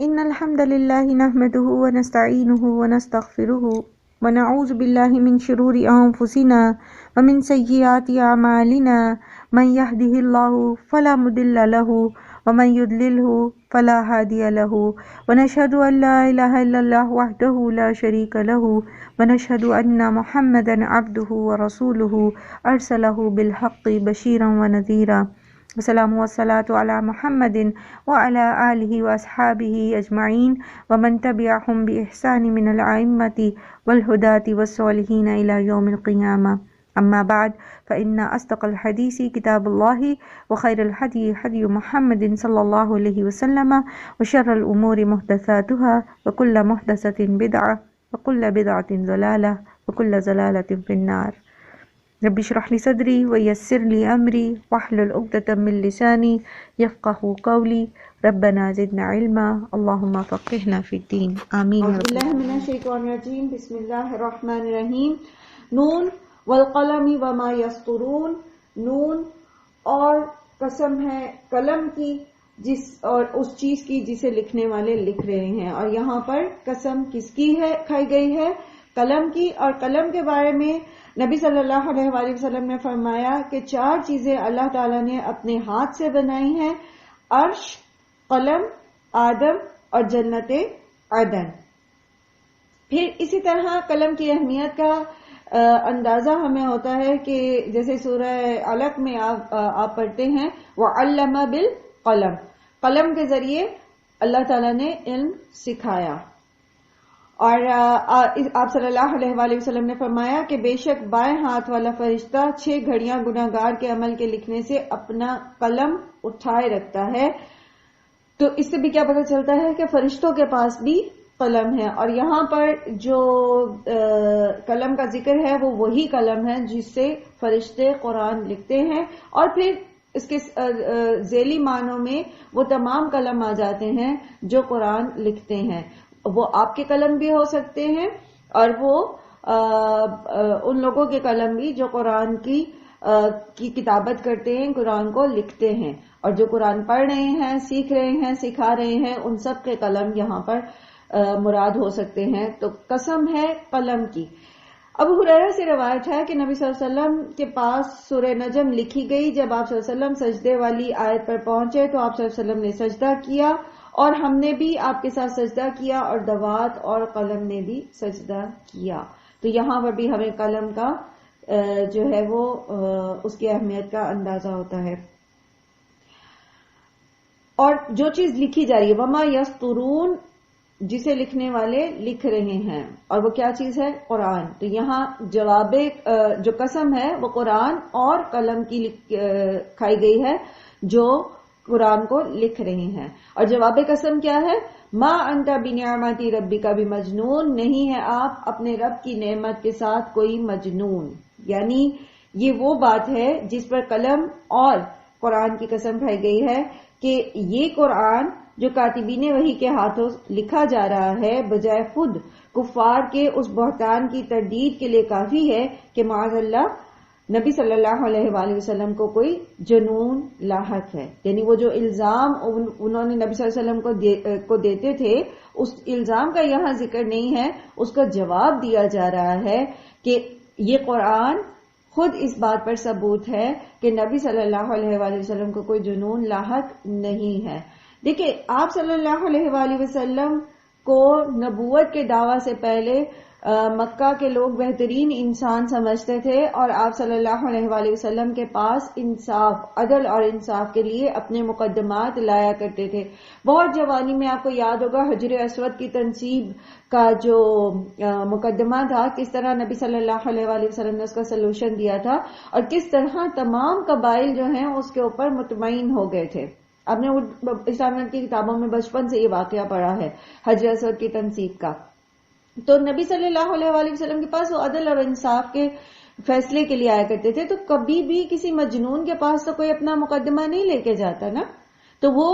إن الحمد لله نحمده ونستعينه ونستغفره ونعوذ بالله من شرور أنفسنا ومن سيئات أعمالنا من يهده الله فلا مضل له ومن يضلله فلا هادي له ونشهد أن لا إله إلا الله وحده لا شريك له ونشهد أن محمدا عبده ورسوله أرسله بالحق بشيرا ونذيرا والسلام والصلاة على محمد وعلى آله وأصحابه أجمعين ومن تبعهم بإحسان من الأئمة والهداة والصالحين إلى يوم القيامة. أما بعد فإن أصدق الحديث كتاب الله وخير الهدي هدي محمد صلى الله عليه وسلم وشر الأمور محدثاتها وكل محدثة بدعة وكل بدعة ضلالة وكل ضلالة في النار. رب اشرح لي صدري ويسر لي أمري واحلل عقدة من لساني يفقهوا قولي ربنا زدنا علما اللهم فقهنا في الدين آمين. اعوذ باللہ من الشیطان الرجیم بسم اللہ الرحمن الرحیم. نون والقلم وما یسطرون. نون اور قسم ہے قلم کی اور اس چیز کی جسے لکھنے والے لکھ رہے ہیں. اور یہاں پر قسم کس کی ہے کھائی گئی ہے؟ قلم کی. اور قلم کے بارے میں نبی صلی اللہ علیہ وآلہ وسلم نے فرمایا کہ 4 چیزیں اللہ تعالیٰ نے اپنے ہاتھ سے بنائی ہیں: عرش، قلم، آدم اور جنت عدن. پھر اسی طرح قلم کی اہمیت کا اندازہ ہمیں ہوتا ہے کہ جیسے سورہ علق میں آپ پڑھتے ہیں وَعَلَّمَ بِالْقَلَمِ، قلم کے ذریعے اللہ تعالیٰ نے علم سکھایا. اور آپ صلی اللہ علیہ وآلہ وسلم نے فرمایا کہ بے شک بائیں ہاتھ والا فرشتہ 6 گھڑیاں گناہگار کے عمل کے لکھنے سے اپنا قلم اٹھائے رکھتا ہے. تو اس سے بھی کیا پتہ چلتا ہے کہ فرشتوں کے پاس بھی قلم ہے. اور یہاں پر جو قلم کا ذکر ہے وہ وہی قلم ہے جس سے فرشتے قرآن لکھتے ہیں. اور پھر اس کے ذیلی معنوں میں وہ تمام قلم آ جاتے ہیں جو قرآن لکھتے ہیں. وہ آپ کے قلم بھی ہو سکتے ہیں اور وہ ان لوگوں کے قلم بھی جو قرآن کی کتابت کرتے ہیں، قرآن کو لکھتے ہیں. اور جو قرآن پڑھ رہے ہیں، سیکھ رہے ہیں، سکھا رہے ہیں، ان سب کے قلم یہاں پر مراد ہو سکتے ہیں. تو قسم ہے قلم کی. ابو ہریرہ سے روایت ہے کہ نبی صلی اللہ علیہ وسلم کے پاس سورہ نجم لکھی گئی. جب آپ صلی اللہ علیہ وسلم سجدے والی آیت پر پہنچے تو آپ صلی اللہ علیہ وسلم نے سجدہ کیا اور ہم نے بھی آپ کے ساتھ سجدہ کیا اور دوات اور قلم نے بھی سجدہ کیا. تو یہاں پر بھی ہمیں قلم کا جو ہے وہ اس کی اہمیت کا اندازہ ہوتا ہے. اور جو چیز لکھی جا رہی ہے وما یسطرون، جسے لکھنے والے لکھ رہے ہیں، اور وہ کیا چیز ہے؟ قرآن. تو یہاں جواب جو قسم ہے وہ قرآن اور قلم کی کھائی گئی ہے جو قرآن کو لکھ رہے ہیں. اور جواب قسم کیا ہے؟ ما انت بنعمت ربک بمجنون، نہیں ہے آپ اپنے رب کی نعمت کے ساتھ کوئی مجنون. یعنی یہ وہ بات ہے جس پر قلم اور قرآن کی قسم کھائی گئی ہے کہ یہ قرآن جو کاتبین وحی کے ہاتھوں لکھا جا رہا ہے بجائے خود کفار کے اس بہتان کی تردید کے لیے کافی ہے کہ معاذ اللہ نبی صلی اللہ علیہ وآلہ وسلم کو کوئی جنون لاحق ہے. یعنی وہ جو الزام انہوں نے نبی صلی اللہ علیہ وسلم کو دیتے تھے اس الزام کا یہاں ذکر نہیں ہے، اس کا جواب دیا جا رہا ہے کہ یہ قرآن خود اس بات پر ثبوت ہے کہ نبی صلی اللہ علیہ وآلہ وسلم کو کوئی جنون لاحق نہیں ہے. دیکھیں آپ صلی اللہ علیہ وآلہ وسلم کو نبوت کے دعویٰ سے پہلے مکہ کے لوگ بہترین انسان سمجھتے تھے اور آپ صلی اللہ علیہ وآلہ وسلم کے پاس انصاف، عدل اور انصاف کے لیے اپنے مقدمات لایا کرتے تھے. بہت جوانی میں آپ کو یاد ہوگا حجر اسود کی تنصیب کا جو مقدمہ تھا، کس طرح نبی صلی اللہ علیہ وآلہ وسلم نے اس کا سلوشن دیا تھا اور کس طرح تمام قبائل جو ہیں اس کے اوپر مطمئن ہو گئے تھے. آپ نے اسلامیات کی کتابوں میں بچپن سے یہ واقعہ پڑھا ہے حجر اسود کی تنصیب کا. تو نبی صلی اللہ علیہ وآلہ وسلم کے پاس وہ عدل اور انصاف کے فیصلے کے لیے آیا کرتے تھے. تو کبھی بھی کسی مجنون کے پاس تو کوئی اپنا مقدمہ نہیں لے کے جاتا نا. تو وہ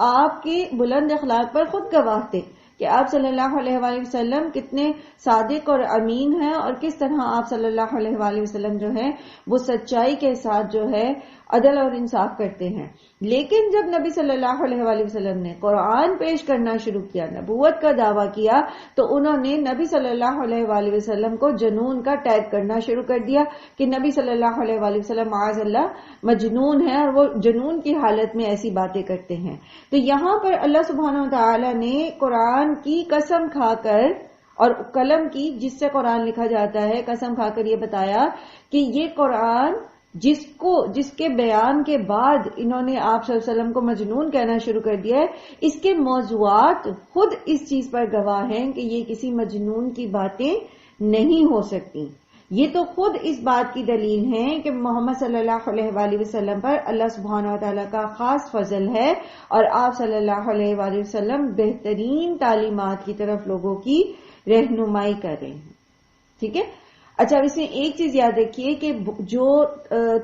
آپ کے بلند اخلاق پر خود گواہ تھے کہ آپ صلی اللہ علیہ وآلہ وسلم کتنے صادق اور امین ہیں، اور کس طرح آپ صلی اللہ علیہ وآلہ وسلم جو ہے وہ سچائی کے ساتھ جو ہے عدل اور انصاف کرتے ہیں. لیکن جب نبی صلی اللہ علیہ وآلہ وسلم نے قرآن پیش کرنا شروع کیا، نبوت کا دعویٰ کیا، تو انہوں نے نبی صلی اللہ علیہ وآلہ وسلم کو جنون کا ٹیگ کرنا شروع کر دیا کہ نبی صلی اللہ علیہ وآلہ وسلم معاذ اللہ مجنون ہے اور وہ جنون کی حالت میں ایسی باتیں کرتے ہیں. تو یہاں پر اللہ سبحانہ وتعالی نے قرآن کی قسم کھا کر اور قلم کی جس سے قرآن لکھا جاتا ہے قسم کھا کر یہ بتایا کہ یہ قرآن جس کے بیان کے بعد انہوں نے آپ صلی اللہ علیہ وسلم کو مجنون کہنا شروع کر دیا ہے، اس کے موضوعات خود اس چیز پر گواہ ہیں کہ یہ کسی مجنون کی باتیں نہیں ہو سکتی. یہ تو خود اس بات کی دلیل ہے کہ محمد صلی اللہ علیہ وآلہ وسلم پر اللہ سبحانہ وتعالی کا خاص فضل ہے، اور آپ صلی اللہ علیہ وآلہ وسلم بہترین تعلیمات کی طرف لوگوں کی رہنمائی کر رہے ہیں. ٹھیک ہے. اچھا، اس میں ایک چیز یاد رکھیے کہ جو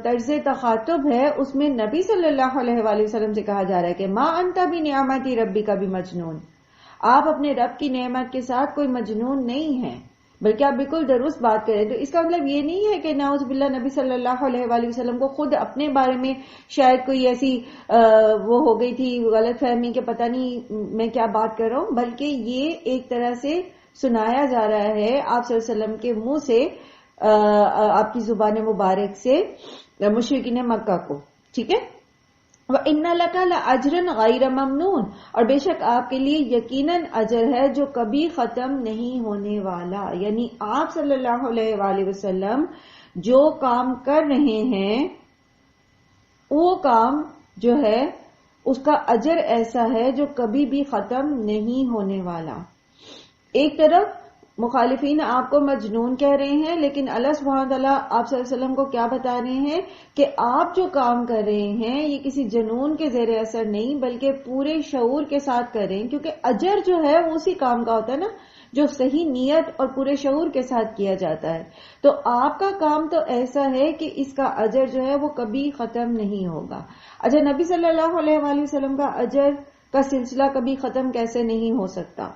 طرز تخاطب ہے اس میں نبی صلی اللہ علیہ وآلہ وسلم سے کہا جا رہا ہے کہ ما انت بنعمتی ربک بمجنون، آپ اپنے رب کی نعمت کے ساتھ کوئی مجنون نہیں ہیں، بلکہ آپ بالکل درست بات کریں. تو اس کا مطلب یہ نہیں ہے کہ نعوذ باللہ نبی صلی اللہ علیہ وآلہ وسلم کو خود اپنے بارے میں شاید کوئی ایسی وہ ہو گئی تھی غلط فہمی کہ پتہ نہیں میں کیا بات کر رہا ہوں، بلکہ یہ ایک طرح سے سنایا جا رہا ہے آپ صلی اللہ علیہ وسلم کے منہ سے، آپ کی زبان مبارک سے مشرکین مکہ کو. ٹھیک ہے. وَإِنَّ لَكَ لَأَجْرًا غَيْرَ مَمْنُونٍ، اور بے شک آپ کے لیے یقیناً اجر ہے جو کبھی ختم نہیں ہونے والا. یعنی آپ صلی اللہ علیہ وآلہ وسلم جو کام کر رہے ہیں وہ کام جو ہے اس کا اجر ایسا ہے جو کبھی بھی ختم نہیں ہونے والا. ایک طرف مخالفین آپ کو مجنون کہہ رہے ہیں، لیکن اللہ سبحانہ تعالیٰ آپ صلی اللہ علیہ وسلم کو کیا بتا رہے ہیں کہ آپ جو کام کر رہے ہیں یہ کسی جنون کے زیر اثر نہیں بلکہ پورے شعور کے ساتھ کر رہے ہیں، کیونکہ اجر جو ہے وہ اسی کام کا ہوتا ہے نا جو صحیح نیت اور پورے شعور کے ساتھ کیا جاتا ہے. تو آپ کا کام تو ایسا ہے کہ اس کا اجر جو ہے وہ کبھی ختم نہیں ہوگا. اچھا، نبی صلی اللہ علیہ وآلہ وسلم کا اجر کا سلسلہ کبھی ختم کیسے نہیں ہو سکتا؟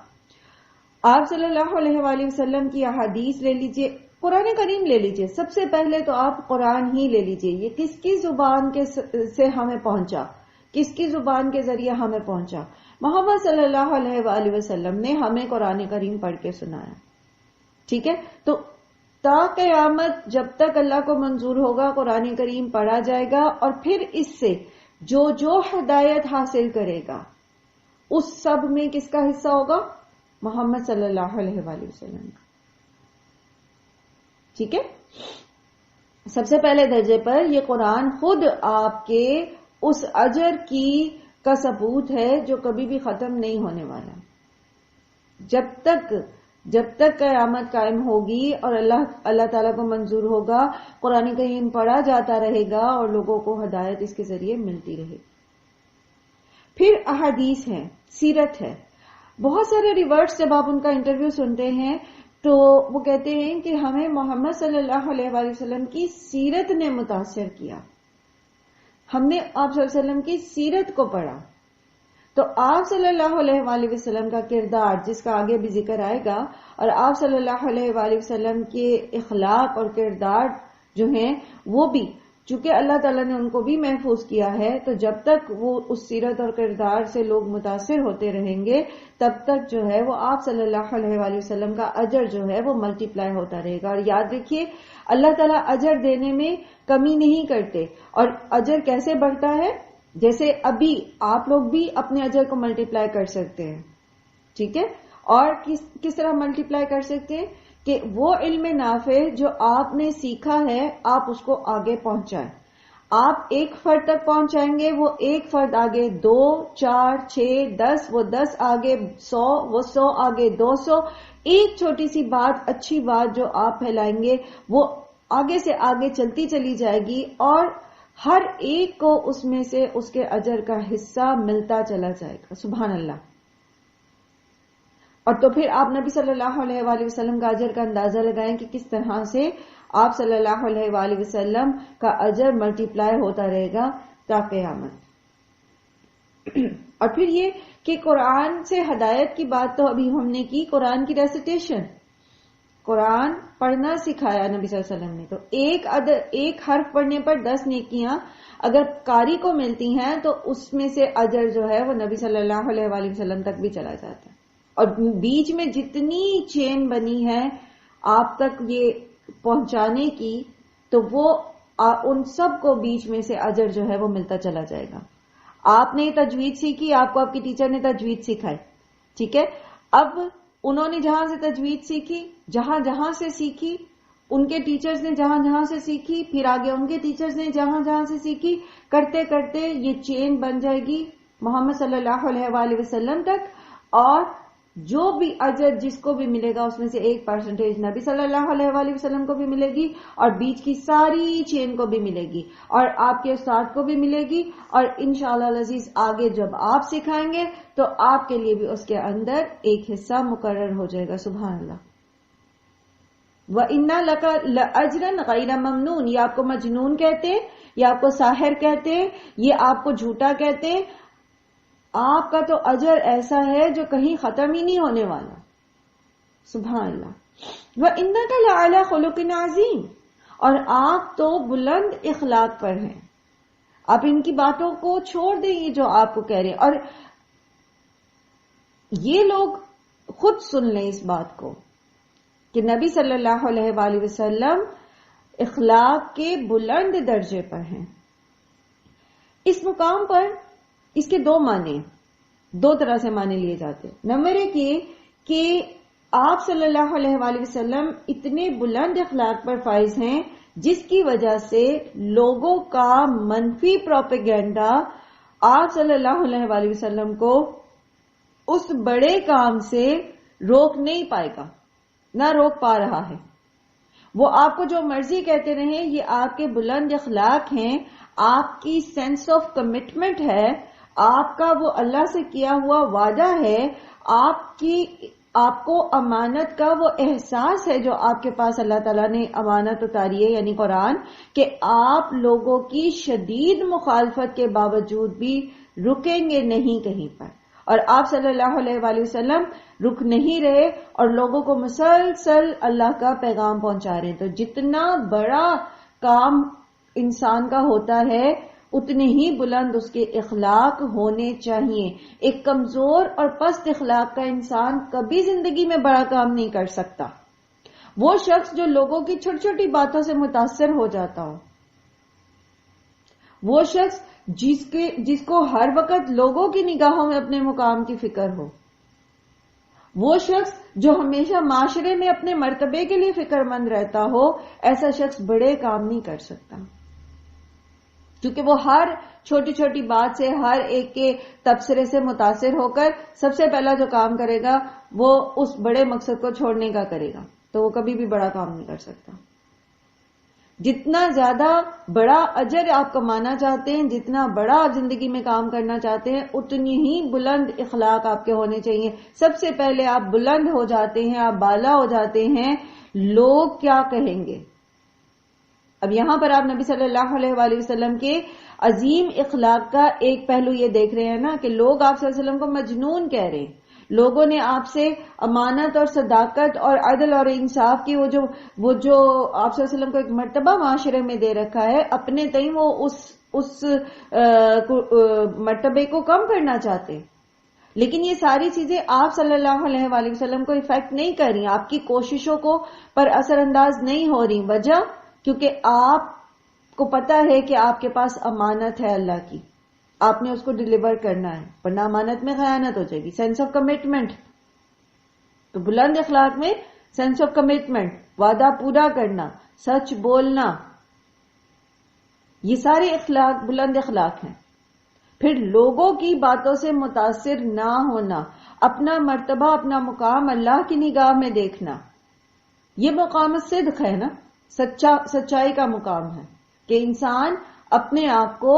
آپ صلی اللہ علیہ وآلہ وسلم کی احادیث لے لیجئے، قرآن کریم لے لیجئے، سب سے پہلے تو آپ قرآن ہی لے لیجئے. یہ کس کی زبان سے ہمیں پہنچا، کس کی زبان کے ذریعے ہمیں پہنچا؟ محمد صلی اللہ علیہ وآلہ وسلم نے ہمیں قرآن کریم پڑھ کے سنایا. ٹھیک ہے. تو تا قیامت جب تک اللہ کو منظور ہوگا قرآن کریم پڑھا جائے گا، اور پھر اس سے جو ہدایت حاصل کرے گا اس سب میں کس کا حصہ ہوگا؟ محمد صلی اللہ علیہ وآلہ وسلم. ٹھیک ہے. سب سے پہلے درجے پر یہ قرآن خود آپ کے اس اجر کا ثبوت ہے جو کبھی بھی ختم نہیں ہونے والا. جب تک قیامت قائم ہوگی اور اللہ تعالیٰ کو منظور ہوگا قرآن کریم پڑھا جاتا رہے گا اور لوگوں کو ہدایت اس کے ذریعے ملتی رہے. پھر احادیث ہے، سیرت ہے. بہت سارے ریورٹس جب آپ ان کا انٹرویو سنتے ہیں تو وہ کہتے ہیں کہ ہمیں محمد صلی اللہ علیہ وآلہ وسلم کی سیرت نے متاثر کیا، ہم نے آپ صلی اللہ علیہ وسلم کی سیرت کو پڑھا. تو آپ صلی اللہ علیہ وآلہ وسلم کا کردار جس کا آگے بھی ذکر آئے گا، اور آپ صلی اللہ علیہ وآلہ وسلم کے اخلاق اور کردار جو ہیں وہ بھی چونکہ اللہ تعالیٰ نے ان کو بھی محفوظ کیا ہے، تو جب تک وہ اس سیرت اور کردار سے لوگ متاثر ہوتے رہیں گے تب تک جو ہے وہ آپ صلی اللہ علیہ وآلہ وسلم کا اجر جو ہے وہ ملٹی پلائی ہوتا رہے گا. اور یاد رکھیے اللہ تعالیٰ اجر دینے میں کمی نہیں کرتے. اور اجر کیسے بڑھتا ہے؟ جیسے ابھی آپ لوگ بھی اپنے اجر کو ملٹی پلائی کر سکتے ہیں. ٹھیک ہے. اور کس طرح ملٹی پلائی کر سکتے ہیں کہ وہ علم نافع جو آپ نے سیکھا ہے آپ اس کو آگے پہنچائیں. آپ ایک فرد تک پہنچائیں گے، وہ ایک فرد آگے 2 4 6 10، وہ 10 آگے 100، وہ 100 آگے 200. ایک چھوٹی سی بات، اچھی بات جو آپ پھیلائیں گے وہ آگے سے آگے چلتی چلی جائے گی اور ہر ایک کو اس میں سے اس کے اجر کا حصہ ملتا چلا جائے گا. سبحان اللہ. اور تو پھر آپ نبی صلی اللہ علیہ وآلہ وسلم کا اجر کا اندازہ لگائیں کہ کس طرح سے آپ صلی اللہ علیہ وآلہ وسلم کا اجر ملٹی پلائی ہوتا رہے گا تا قیامت. اور پھر یہ کہ قرآن سے ہدایت کی بات تو ابھی ہم نے کی، قرآن کی ریسیٹیشن، قرآن پڑھنا سکھایا نبی صلی اللہ علیہ وسلم نے، تو ایک حرف پڑھنے پر 10 نیکیاں اگر قاری کو ملتی ہیں تو اس میں سے اجر جو ہے وہ نبی صلی اللہ علیہ وآلہ وسلم تک بھی چلا جاتا ہے. اور بیچ میں جتنی چین بنی ہے آپ تک یہ پہنچانے کی، تو وہ ان سب کو بیچ میں سے اجر جو ہے وہ ملتا چلا جائے گا. آپ نے تجوید سیکھی، آپ کو آپ کی ٹیچر نے تجوید سکھائی، ٹھیک ہے. اب انہوں نے جہاں سے تجوید سیکھی، جہاں سے سیکھی، ان کے ٹیچرز نے جہاں سے سیکھی، پھر آگے ان کے ٹیچرز نے جہاں سے سیکھی، کرتے کرتے یہ چین بن جائے گی محمد صلی اللہ علیہ وآلہ وسلم تک. اور جو بھی اجر جس کو بھی ملے گا اس میں سے 1% نبی صلی اللہ علیہ وآلہ وسلم کو بھی ملے گی، اور بیچ کی ساری چین کو بھی ملے گی، اور آپ کے استاد کو بھی ملے گی. اور انشاءاللہ العزیز آگے جب آپ سکھائیں گے تو آپ کے لیے بھی اس کے اندر ایک حصہ مقرر ہو جائے گا. سبحان اللہ. وَإِنَّ لَكَ لَأَجْرًا غَيْرَ مَمْنُونَ، یہ آپ کو مجنون کہتے ہیں، یہ آپ کو ساحر کہتے ہیں، یہ آپ کو جھوٹا کہتے ہیں. آپ کا تو اجر ایسا ہے جو کہیں ختم ہی نہیں ہونے والا. سبحان اللہ. وَإِنَّكَ لَعَلَى خُلُقٍ عَظِيمٍ، اور آپ تو بلند اخلاق پر ہیں. آپ ان کی باتوں کو چھوڑ دیں، یہ جو آپ کو کہہ رہے ہیں. اور یہ لوگ خود سن لیں اس بات کو کہ نبی صلی اللہ علیہ وآلہ وسلم اخلاق کے بلند درجے پر ہیں. اس مقام پر اس کے 2 معنی، 2 طرح سے معنی لیے جاتے ہیں. نمبر 1 یہ کہ آپ صلی اللہ علیہ وآلہ وسلم اتنے بلند اخلاق پر فائز ہیں جس کی وجہ سے لوگوں کا منفی پروپیگنڈا آپ صلی اللہ علیہ وآلہ وسلم کو اس بڑے کام سے روک نہیں پائے گا، نہ روک پا رہا ہے. وہ آپ کو جو مرضی کہتے رہیں، یہ آپ کے بلند اخلاق ہیں، آپ کی سینس آف کمٹمنٹ ہے، آپ کا وہ اللہ سے کیا ہوا وعدہ ہے، آپ کو امانت کا وہ احساس ہے جو آپ کے پاس اللہ تعالیٰ نے امانت اتاری ہے، یعنی قرآن، کہ آپ لوگوں کی شدید مخالفت کے باوجود بھی رکیں گے نہیں کہیں پر. اور آپ صلی اللہ علیہ وآلہ وسلم رک نہیں رہے اور لوگوں کو مسلسل اللہ کا پیغام پہنچا رہے ہیں. تو جتنا بڑا کام انسان کا ہوتا ہے اتنے ہی بلند اس کے اخلاق ہونے چاہیے. ایک کمزور اور پست اخلاق کا انسان کبھی زندگی میں بڑا کام نہیں کر سکتا. وہ شخص جو لوگوں کی چھوٹی چھوٹی باتوں سے متاثر ہو جاتا ہو، وہ شخص جس کو ہر وقت لوگوں کی نگاہوں میں اپنے مقام کی فکر ہو، وہ شخص جو ہمیشہ معاشرے میں اپنے مرتبے کے لیے فکر مند رہتا ہو، ایسا شخص بڑے کام نہیں کر سکتا. کیونکہ وہ ہر چھوٹی چھوٹی بات سے، ہر ایک کے تبصرے سے متاثر ہو کر سب سے پہلا جو کام کرے گا وہ اس بڑے مقصد کو چھوڑنے کا کرے گا، تو وہ کبھی بھی بڑا کام نہیں کر سکتا. جتنا زیادہ بڑا اجر آپ کمانا چاہتے ہیں، جتنا بڑا زندگی میں کام کرنا چاہتے ہیں، اتنی ہی بلند اخلاق آپ کے ہونے چاہیے. سب سے پہلے آپ بلند ہو جاتے ہیں، آپ بالا ہو جاتے ہیں، لوگ کیا کہیں گے. اب یہاں پر آپ نبی صلی اللہ علیہ وآلہ وسلم کے عظیم اخلاق کا ایک پہلو یہ دیکھ رہے ہیں نا کہ لوگ آپ صلی اللہ علیہ وسلم کو مجنون کہہ رہے ہیں. لوگوں نے آپ سے امانت اور صداقت اور عدل اور انصاف کی وہ جو آپ صلی اللہ علیہ وسلم کو ایک مرتبہ معاشرے میں دے رکھا ہے، اپنے تئیں وہ اس مرتبے کو کم کرنا چاہتے ہیں. لیکن یہ ساری چیزیں آپ صلی اللہ علیہ وآلہ وسلم کو افیکٹ نہیں کر رہی، آپ کی کوششوں کو پر اثر انداز نہیں ہو رہی. وجہ کیونکہ آپ کو پتا ہے کہ آپ کے پاس امانت ہے اللہ کی، آپ نے اس کو ڈیلیور کرنا ہے، ورنہ امانت میں خیانت ہو جائے گی. سینس آف کمٹمنٹ، تو بلند اخلاق میں سینس آف کمٹمنٹ، وعدہ پورا کرنا، سچ بولنا، یہ سارے اخلاق بلند اخلاق ہیں. پھر لوگوں کی باتوں سے متاثر نہ ہونا، اپنا مرتبہ، اپنا مقام اللہ کی نگاہ میں دیکھنا، یہ مقام صدق ہے نا، سچائی کا مقام ہے کہ انسان اپنے آپ کو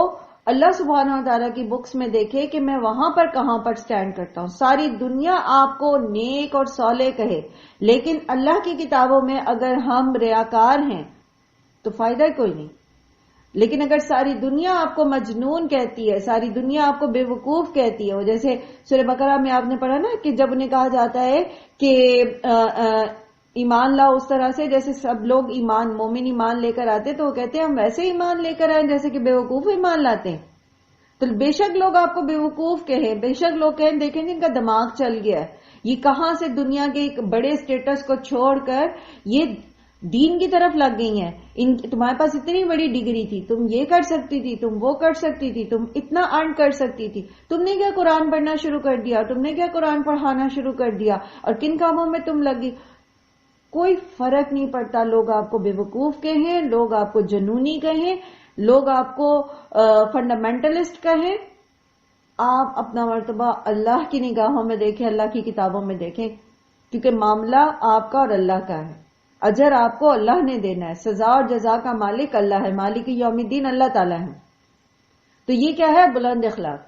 اللہ سبحانہ و تعالیٰ کی بکس میں دیکھے کہ میں وہاں پر کہاں پر سٹینڈ کرتا ہوں. ساری دنیا آپ کو نیک اور صالح کہے، لیکن اللہ کی کتابوں میں اگر ہم ریاکار ہیں تو فائدہ کوئی نہیں. لیکن اگر ساری دنیا آپ کو مجنون کہتی ہے، ساری دنیا آپ کو بے وقوف کہتی ہے، وہ جیسے سورہ بقرہ میں آپ نے پڑھا نا کہ جب انہیں کہا جاتا ہے کہ ایمان لاؤ اس طرح سے جیسے سب لوگ مومن ایمان لے کر آتے، تو وہ کہتے ہیں ہم ویسے ایمان لے کر آئے جیسے کہ بے وقوف ایمان لاتے ہیں. تو بے شک لوگ آپ کو بے وقوف کہیں، بے شک لوگ کہیں دیکھیں جن کا دماغ چل گیا ہے، یہ کہاں سے دنیا کے ایک بڑے سٹیٹس کو چھوڑ کر یہ دین کی طرف لگ گئی ہیں. تمہارے پاس اتنی بڑی ڈگری تھی، تم یہ کر سکتی تھی، تم وہ کر سکتی تھی، تم اتنا ارن کر سکتی تھی، تم نے کیا قرآن پڑھنا شروع کر دیا، تم نے کیا قرآن پڑھانا شروع کر دیا، اور کن کاموں میں تم لگی. کوئی فرق نہیں پڑتا، لوگ آپ کو بے وقوف کہیں، لوگ آپ کو جنونی کہیں، لوگ آپ کو فنڈامنٹلسٹ کہیں، آپ اپنا مرتبہ اللہ کی نگاہوں میں دیکھیں، اللہ کی کتابوں میں دیکھیں، کیونکہ معاملہ آپ کا اور اللہ کا ہے. اجر آپ کو اللہ نے دینا ہے، سزا اور جزا کا مالک اللہ ہے، مالک یوم الدین اللہ تعالیٰ ہے. تو یہ کیا ہے؟ بلند اخلاق.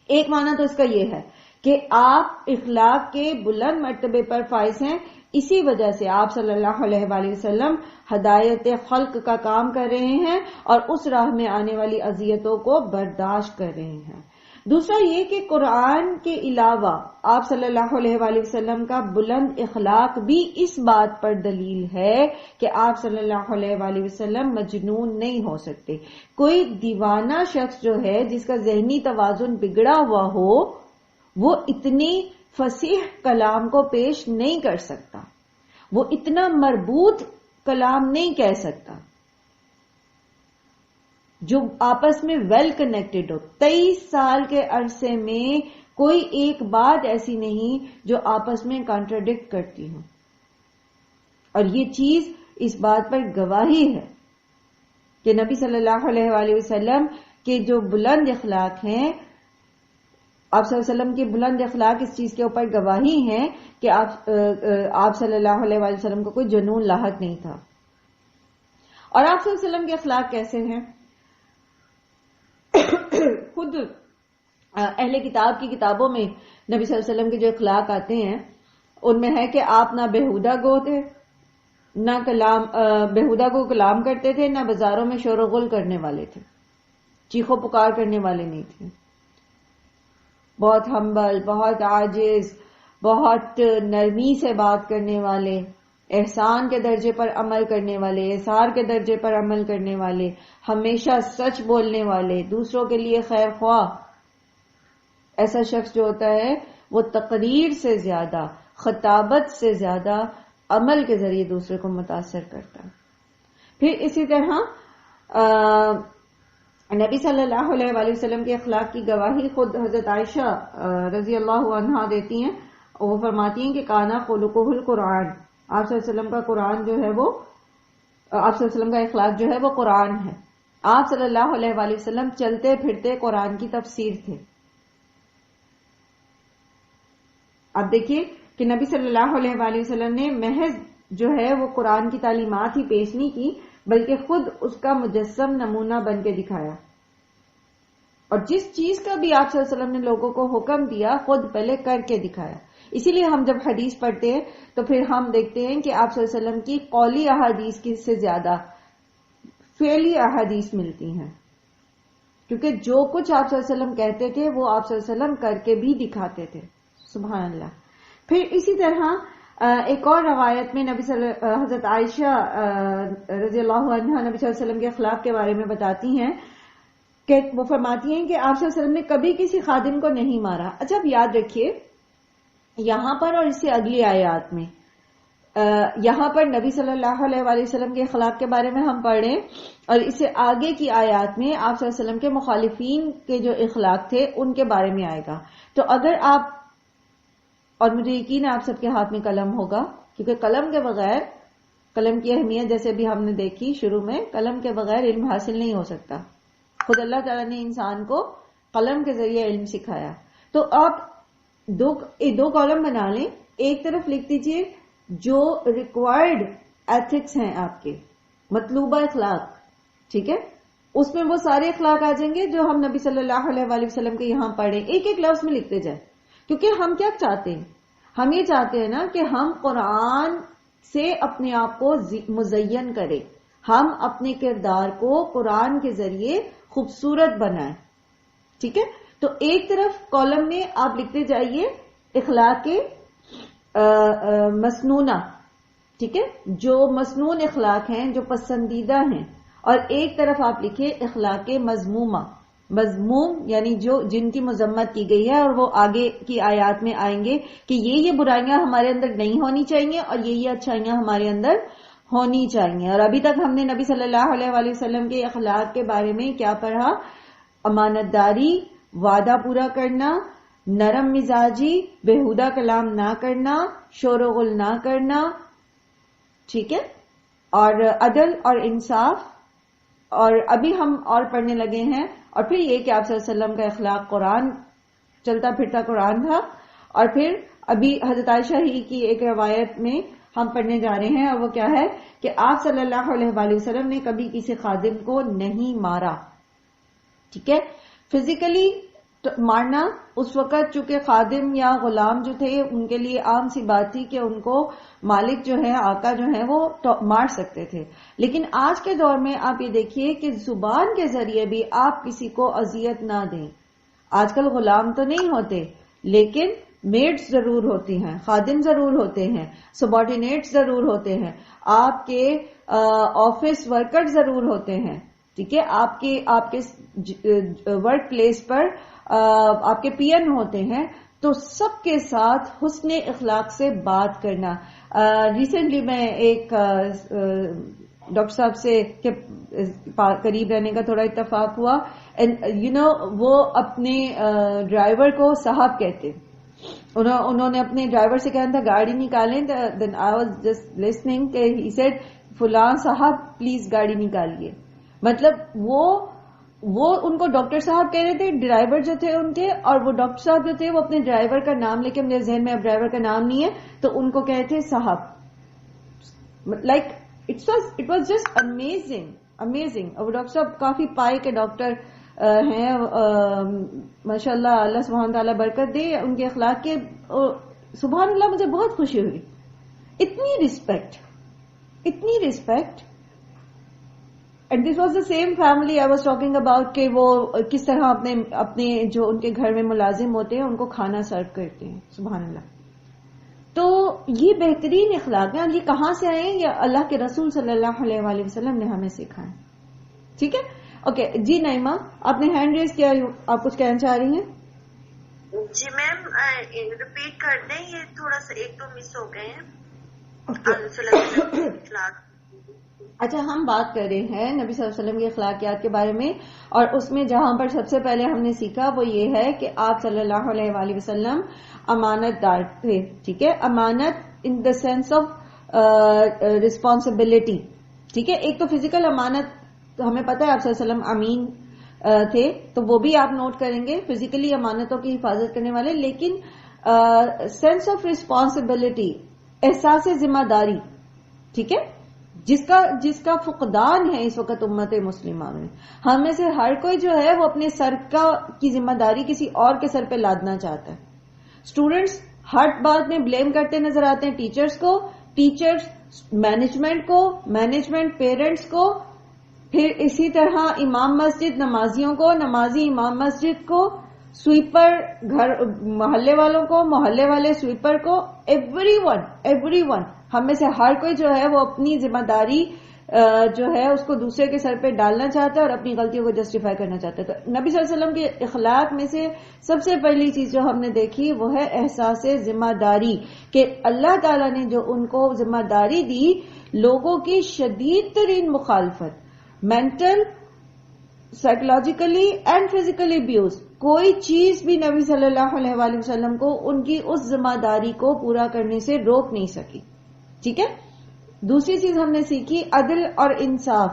ایک معنی تو اس کا یہ ہے کہ آپ اخلاق کے بلند مرتبے پر فائز ہیں، اسی وجہ سے آپ صلی اللہ علیہ وآلہ وسلم ہدایت خلق کا کام کر رہے ہیں اور اس راہ میں آنے والی اذیتوں کو برداشت کر رہے ہیں. دوسرا یہ کہ قرآن کے علاوہ آپ صلی اللہ علیہ وآلہ وسلم کا بلند اخلاق بھی اس بات پر دلیل ہے کہ آپ صلی اللہ علیہ وآلہ وسلم مجنون نہیں ہو سکتے. کوئی دیوانہ شخص جو ہے جس کا ذہنی توازن بگڑا ہوا ہو، وہ اتنی فصیح کلام کو پیش نہیں کر سکتا، وہ اتنا مربوط کلام نہیں کہہ سکتا جو آپس میں ویل کنیکٹڈ ہو. 23 سال کے عرصے میں کوئی ایک بات ایسی نہیں جو آپس میں کانٹراڈکٹ کرتی ہو، اور یہ چیز اس بات پر گواہی ہے کہ نبی صلی اللہ علیہ وآلہ وسلم کے جو بلند اخلاق ہیں، آپ صلی اللہ علیہ وسلم کے بلند اخلاق اس چیز کے اوپر گواہی ہیں کہ آپ صلی اللہ علیہ وآلہ وسلم کو کوئی جنون لاحق نہیں تھا. اور آپ صلی اللہ علیہ وسلم کے اخلاق کیسے ہیں؟ خود اہل کتاب کی کتابوں میں نبی صلی اللہ علیہ وسلم کے جو اخلاق آتے ہیں ان میں ہے کہ آپ نہ بےہودہ گو تھے، نہ بےہودہ کو کلام کرتے تھے، نہ بازاروں میں شور و غل کرنے والے تھے، چیخو پکار کرنے والے نہیں تھے. بہت ہمبل، بہت عاجز، بہت نرمی سے بات کرنے والے، احسان کے درجے پر عمل کرنے والے، احسار کے درجے پر عمل کرنے والے، ہمیشہ سچ بولنے والے، دوسروں کے لیے خیر خواہ. ایسا شخص جو ہوتا ہے وہ تقریر سے زیادہ، خطابت سے زیادہ عمل کے ذریعے دوسرے کو متاثر کرتا ہے. پھر اسی طرح نبی صلی اللہ علیہ وآلہ وسلم کے اخلاق کی گواہی خود حضرت عائشہ رضی اللہ عنہا دیتی ہیں. وہ فرماتی ہیں کہ کانا خلقہ القرآن، آپ صلی اللہ علیہ وسلم کا قرآن جو ہے وہ، آپ صلی اللہ علیہ وسلم کا اخلاق جو ہے وہ قرآن ہے. آپ صلی اللہ علیہ وآلہ وسلم چلتے پھرتے قرآن کی تفسیر تھے. آپ دیکھیے کہ نبی صلی اللہ علیہ وآلہ وسلم نے محض جو ہے وہ قرآن کی تعلیمات ہی پیش نہیں کی، بلکہ خود اس کا مجسم نمونہ بن کے دکھایا. اور جس چیز کا بھی آپ صلی اللہ علیہ وسلم نے لوگوں کو حکم دیا خود پہلے کر کے دکھایا. اسی لیے ہم جب حدیث پڑھتے ہیں تو پھر ہم دیکھتے ہیں کہ آپ صلی اللہ علیہ وسلم کی قولی احادیث کی سے زیادہ فعلی احادیث ملتی ہیں، کیونکہ جو کچھ آپ صلی اللہ علیہ وسلم کہتے تھے وہ آپ صلی اللہ علیہ وسلم کر کے بھی دکھاتے تھے. سبحان اللہ. پھر اسی طرح ایک اور روایت میں حضرت عائشہ رضی اللہ عنہا نبی صلی اللہ علیہ وسلم کے اخلاق کے بارے میں بتاتی ہیں کہ وہ فرماتی ہیں کہ آپ صلی اللہ علیہ وسلم نے کبھی کسی خادم کو نہیں مارا. اچھا اب یاد رکھیے یہاں پر اور اس سے اگلی آیات میں، یہاں پر نبی صلی اللہ علیہ وآلہ وسلم کے اخلاق کے بارے میں ہم پڑھ رہے ہیں، اور اس سے آگے کی آیات میں آپ صلی اللہ علیہ وسلم کے مخالفین کے جو اخلاق تھے ان کے بارے میں آئے گا. تو اگر آپ، اور مجھے یقین ہے آپ سب کے ہاتھ میں قلم ہوگا، کیونکہ قلم کے بغیر، قلم کی اہمیت جیسے بھی ہم نے دیکھی شروع میں، قلم کے بغیر علم حاصل نہیں ہو سکتا. خود اللہ تعالیٰ نے انسان کو قلم کے ذریعے علم سکھایا. تو آپ دو کالم بنا لیں، ایک طرف لکھ دیجئے جو ریکوائرڈ ایتھکس ہیں آپ کے، مطلوبہ اخلاق، ٹھیک ہے، اس میں وہ سارے اخلاق آ جائیں گے جو ہم نبی صلی اللہ علیہ وآلہ وسلم کے یہاں پڑھیں. ایک ایک لفظ میں لکھتے جائیں، کیونکہ ہم کیا چاہتے ہیں؟ ہم یہ چاہتے ہیں نا کہ ہم قرآن سے اپنے آپ کو مزین کریں، ہم اپنے کردار کو قرآن کے ذریعے خوبصورت بنائیں. ٹھیک ہے؟ تو ایک طرف کالم میں آپ لکھتے جائیے اخلاق مسنونہ، ٹھیک ہے، جو مسنون اخلاق ہیں، جو پسندیدہ ہیں، اور ایک طرف آپ لکھیے اخلاق مذمومہ. مذموم یعنی جن کی مذمت کی گئی ہے، اور وہ آگے کی آیات میں آئیں گے کہ یہ برائیاں ہمارے اندر نہیں ہونی چاہیے اور یہ اچھائیاں ہمارے اندر ہونی چاہیے. اور ابھی تک ہم نے نبی صلی اللہ علیہ وآلہ وسلم کے اخلاق کے بارے میں کیا پڑھا؟ امانت داری، وعدہ پورا کرنا، نرم مزاجی، بےہودہ کلام نہ کرنا، شور و غل نہ کرنا، ٹھیک ہے، اور عدل اور انصاف. اور ابھی ہم اور پڑھنے لگے ہیں. اور پھر یہ کہ آپ صلی اللہ علیہ وسلم کا اخلاق قرآن، چلتا پھرتا قرآن تھا. اور پھر ابھی حضرت عائشہ ہی کی ایک روایت میں ہم پڑھنے جا رہے ہیں، اور وہ کیا ہے کہ آپ صلی اللہ علیہ وآلہ وسلم نے کبھی کسی خادم کو نہیں مارا. ٹھیک ہے؟ فزیکلی مارنا اس وقت چونکہ خادم یا غلام جو تھے ان کے لیے عام سی بات تھی کہ ان کو مالک جو ہے، آقا جو ہے، وہ مار سکتے تھے. لیکن آج کے دور میں آپ یہ دیکھیے کہ زبان کے ذریعے بھی آپ کسی کو اذیت نہ دیں. آج کل غلام تو نہیں ہوتے، لیکن میڈز ضرور ہوتی ہیں، خادم ضرور ہوتے ہیں، سبارڈینیٹس ضرور ہوتے ہیں، آپ کے آفس ورکر ضرور ہوتے ہیں. ٹھیک ہے؟ آپ کے ورک پلیس پر آپ کے پی این ہوتے ہیں. تو سب کے ساتھ حسن اخلاق سے بات کرنا. ریسنٹلی میں ایک ڈاکٹر صاحب سے قریب رہنے کا تھوڑا اتفاق ہوا. وہ اپنے ڈرائیور کو صاحب کہتے. انہوں نے اپنے ڈرائیور سے کہا تھا گاڑی نکالیں. دین آئی واز جسٹ لسننگ کہ ہی سیڈ فلاں صاحب پلیز گاڑی نکالیے. مطلب وہ ان کو ڈاکٹر صاحب کہہ رہے تھے، ڈرائیور جو تھے ان کے، اور وہ ڈاکٹر صاحب جو تھے وہ اپنے ڈرائیور کا نام لے کے، میرے ذہن میں اب ڈرائیور کا نام نہیں ہے، تو ان کو کہتے تھے صاحب. Like it was just amazing. اور وہ ڈاکٹر صاحب کافی پائے کے ڈاکٹر ہیں، ماشاء اللہ، اللہ سبحانہ تعالیٰ برکت دے ان کے اخلاق کے. سبحان اللہ، مجھے بہت خوشی ہوئی. اتنی respect. And this was the same family I was talking about کہ وہ کس طرح اپنے جو ان کے گھر میں ملازم ہوتے ہیں ان کو کھانا سرو کرتے ہیں. سبحان اللہ. تو یہ بہترین اخلاق ہیں. یہ کہاں سے آئے ہیں؟ یہ اللہ کے رسول صلی اللہ علیہ وآلہ وسلم نے ہمیں سکھائے. ٹھیک ہے؟ اوکے جی نائمہ، آپ نے ہینڈ ریز کیا، آپ کچھ کہنا چاہ رہی ہیں؟ جی میم، ریپیٹ کر دیں، یہ تھوڑا سا ایک دو مس ہو گئے ہیں. اچھا، ہم بات کر رہے ہیں نبی صلی اللہ علیہ وسلم کی اخلاقیات کے بارے میں، اور اس میں جہاں پر سب سے پہلے ہم نے سیکھا وہ یہ ہے کہ آپ صلی اللہ علیہ وآلہ وسلم امانت دار تھے. ٹھیک ہے؟ امانت ان دا سینس آف ریسپانسبلٹی. ٹھیک ہے؟ ایک تو فزیکل امانت ہمیں پتہ ہے آپ صلی اللہ علیہ وسلم امین تھے، تو وہ بھی آپ نوٹ کریں گے، فزیکلی امانتوں کی حفاظت کرنے والے. لیکن سینس آف ریسپانسبلٹی، احساس ذمہ داری، ٹھیک ہے، جس کا فقدان ہے اس وقت امت مسلمہ میں. ہم میں سے ہر کوئی جو ہے وہ اپنے سر کی ذمہ داری کسی اور کے سر پہ لادنا چاہتا ہے. اسٹوڈینٹس ہر بات میں بلیم کرتے نظر آتے ہیں ٹیچرز کو، ٹیچرز مینجمنٹ کو، مینجمنٹ پیرنٹس کو، پھر اسی طرح امام مسجد نمازیوں کو، نمازی امام مسجد کو، سویپر گھر محلے والوں کو، محلے والے سویپر کو. ایوری ون ہم میں سے ہر کوئی جو ہے وہ اپنی ذمہ داری جو ہے اس کو دوسرے کے سر پہ ڈالنا چاہتا ہے اور اپنی غلطیوں کو جسٹیفائی کرنا چاہتا ہے. تو نبی صلی اللہ علیہ وسلم کے اخلاق میں سے سب سے پہلی چیز جو ہم نے دیکھی وہ ہے احساس ذمہ داری، کہ اللہ تعالیٰ نے جو ان کو ذمہ داری دی، لوگوں کی شدید ترین مخالفت، mental, psychologically and physically abuse, کوئی چیز بھی نبی صلی اللہ علیہ وآلہ وسلم کو ان کی اس ذمہ داری کو پورا کرنے سے روک نہیں سکی. ٹھیک ہے؟ دوسری چیز ہم نے سیکھی عدل اور انصاف.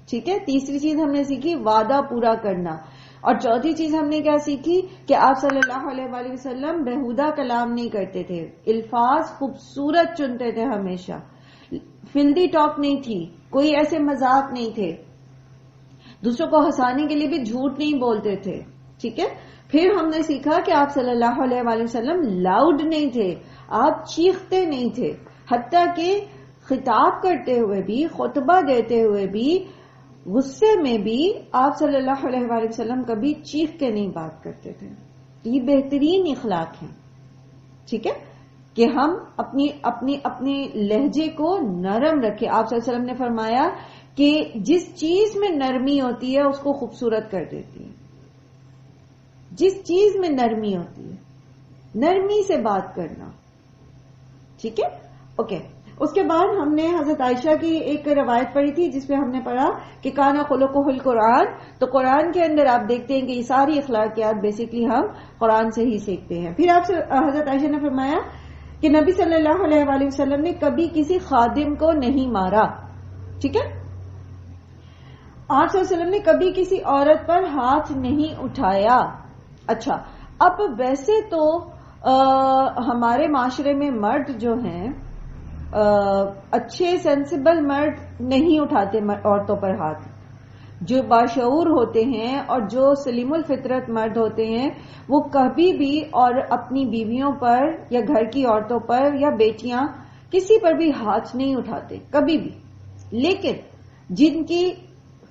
ٹھیک ہے؟ تیسری چیز ہم نے سیکھی وعدہ پورا کرنا. اور چوتھی چیز ہم نے کیا سیکھی کہ آپ صلی اللہ علیہ وآلہ وسلم بےہودہ کلام نہیں کرتے تھے، الفاظ خوبصورت چنتے تھے ہمیشہ، فلدی ٹاک نہیں تھی، کوئی ایسے مذاق نہیں تھے، دوسروں کو ہنسانے کے لیے بھی جھوٹ نہیں بولتے تھے. ٹھیک ہے؟ پھر ہم نے سیکھا کہ آپ صلی اللہ علیہ وآلہ وسلم لاؤڈ نہیں تھے، آپ چیختے نہیں تھے، حتیٰ کہ خطاب کرتے ہوئے بھی، خطبہ دیتے ہوئے بھی، غصے میں بھی آپ صلی اللہ علیہ وآلہ وسلم کبھی چیخ کے نہیں بات کرتے تھے. یہ بہترین اخلاق ہیں. ٹھیک ہے کہ ہم اپنے لہجے کو نرم رکھیں. آپ صلی اللہ علیہ وسلم نے فرمایا کہ جس چیز میں نرمی ہوتی ہے اس کو خوبصورت کر دیتی ہے. جس چیز میں نرمی ہوتی ہے، نرمی سے بات کرنا. ٹھیک ہے، اوکے. اس کے بعد ہم نے حضرت عائشہ کی ایک روایت پڑھی تھی جس میں ہم نے پڑھا کہ کانا خلقہ القرآن. تو قرآن کے اندر آپ دیکھتے ہیں کہ یہ ساری اخلاقیات بیسیکلی ہم قرآن سے ہی سیکھتے ہیں. پھر آپ سے حضرت عائشہ نے فرمایا کہ نبی صلی اللہ علیہ وآلہ وسلم نے کبھی کسی خادم کو نہیں مارا. ٹھیک ہے، آپ صلی اللہ علیہ وسلم نے کبھی کسی عورت پر ہاتھ نہیں اٹھایا. اچھا، اب ویسے تو ہمارے معاشرے میں مرد جو ہیں اچھے سینسیبل مرد نہیں اٹھاتے عورتوں پر ہاتھ. جو باشعور ہوتے ہیں اور جو سلیم الفطرت مرد ہوتے ہیں وہ کبھی بھی اور اپنی بیویوں پر یا گھر کی عورتوں پر یا بیٹیاں کسی پر بھی ہاتھ نہیں اٹھاتے کبھی بھی. لیکن جن کی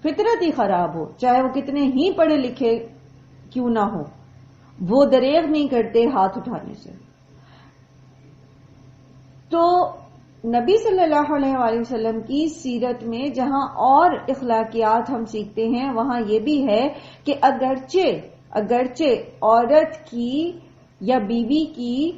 فطرت ہی خراب ہو، چاہے وہ کتنے ہی پڑھے لکھے کیوں نہ ہو، وہ دریغ نہیں کرتے ہاتھ اٹھانے سے. تو نبی صلی اللہ علیہ وآلہ وسلم کی سیرت میں جہاں اور اخلاقیات ہم سیکھتے ہیں وہاں یہ بھی ہے کہ اگرچہ عورت کی یا بیوی کی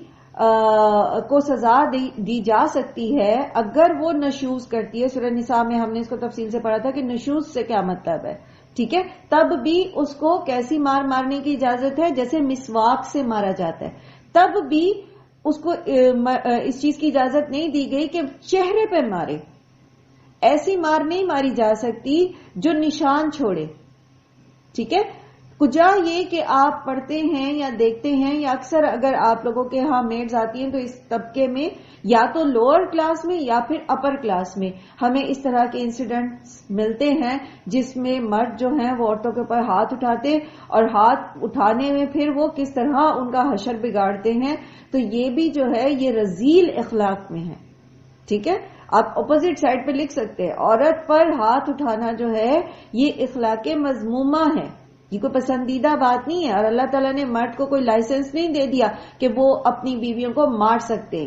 کو سزا دی جا سکتی ہے اگر وہ نشوز کرتی ہے. سورہ نساء میں ہم نے اس کو تفصیل سے پڑھا تھا کہ نشوز سے کیا مطلب ہے. ٹھیک ہے، تب بھی اس کو کیسی مارنے کی اجازت ہے؟ جیسے مسواک سے مارا جاتا ہے. تب بھی اس کو اس چیز کی اجازت نہیں دی گئی کہ چہرے پہ مارے. ایسی مار نہیں ماری جا سکتی جو نشان چھوڑے. ٹھیک ہے، کجا یہ کہ آپ پڑھتے ہیں یا دیکھتے ہیں یا اکثر اگر آپ لوگوں کے ہاں میڈز آتی ہیں تو اس طبقے میں یا تو لوور کلاس میں یا پھر اپر کلاس میں ہمیں اس طرح کے انسیڈنٹس ملتے ہیں جس میں مرد جو ہیں وہ عورتوں کے اوپر ہاتھ اٹھاتے اور ہاتھ اٹھانے میں پھر وہ کس طرح ان کا حشر بگاڑتے ہیں. تو یہ بھی جو ہے یہ رذیل اخلاق میں ہے. ٹھیک ہے، آپ اپوزٹ سائڈ پہ لکھ سکتے ہیں عورت پر ہاتھ اٹھانا جو ہے یہ اخلاق مذمومہ ہے، یہ کوئی پسندیدہ بات نہیں ہے. اور اللہ تعالیٰ نے مرد کو کوئی لائسنس نہیں دے دیا کہ وہ اپنی بیویوں کو مار سکتے.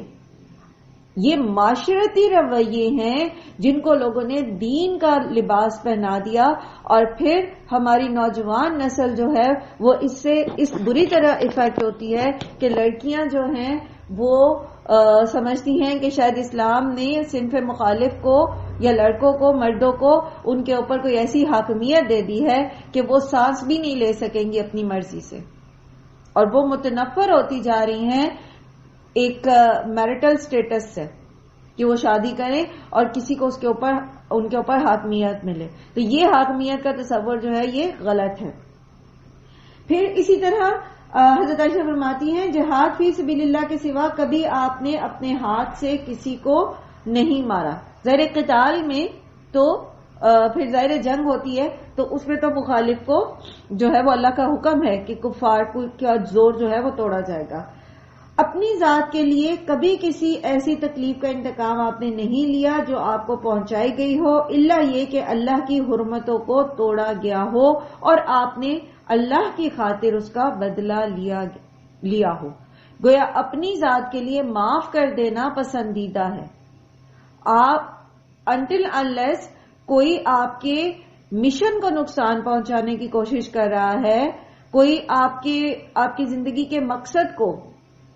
یہ معاشرتی رویے ہیں جن کو لوگوں نے دین کا لباس پہنا دیا اور پھر ہماری نوجوان نسل جو ہے وہ اس بری طرح افیکٹ ہوتی ہے کہ لڑکیاں جو ہیں وہ سمجھتی ہیں کہ شاید اسلام نے صنف مخالف کو یا لڑکوں کو مردوں کو ان کے اوپر کوئی ایسی حاکمیت دے دی ہے کہ وہ سانس بھی نہیں لے سکیں گی اپنی مرضی سے، اور وہ متنفر ہوتی جا رہی ہیں ایک میرٹل سٹیٹس سے کہ وہ شادی کریں اور کسی کو ان کے اوپر حاکمیت ملے. تو یہ حاکمیت کا تصور جو ہے یہ غلط ہے. پھر اسی طرح حضرت عائشہ فرماتی ہیں جہاد فی سبیل اللہ کے سوا کبھی آپ نے اپنے ہاتھ سے کسی کو نہیں مارا. ظاہر قتال میں تو پھر ظاہر جنگ ہوتی ہے تو اس میں تو مخالف کو جو ہے وہ اللہ کا حکم ہے کہ کفار کا زور جو ہے وہ توڑا جائے گا. اپنی ذات کے لیے کبھی کسی ایسی تکلیف کا انتقام آپ نے نہیں لیا جو آپ کو پہنچائی گئی ہو الا یہ کہ اللہ کی حرمتوں کو توڑا گیا ہو اور آپ نے اللہ کی خاطر اس کا بدلہ لیا ہو. گویا اپنی ذات کے لیے معاف کر دینا پسندیدہ ہے. آپ انٹل انلیس کوئی آپ کے مشن کو نقصان پہنچانے کی کوشش کر رہا ہے، کوئی آپ کی زندگی کے مقصد کو،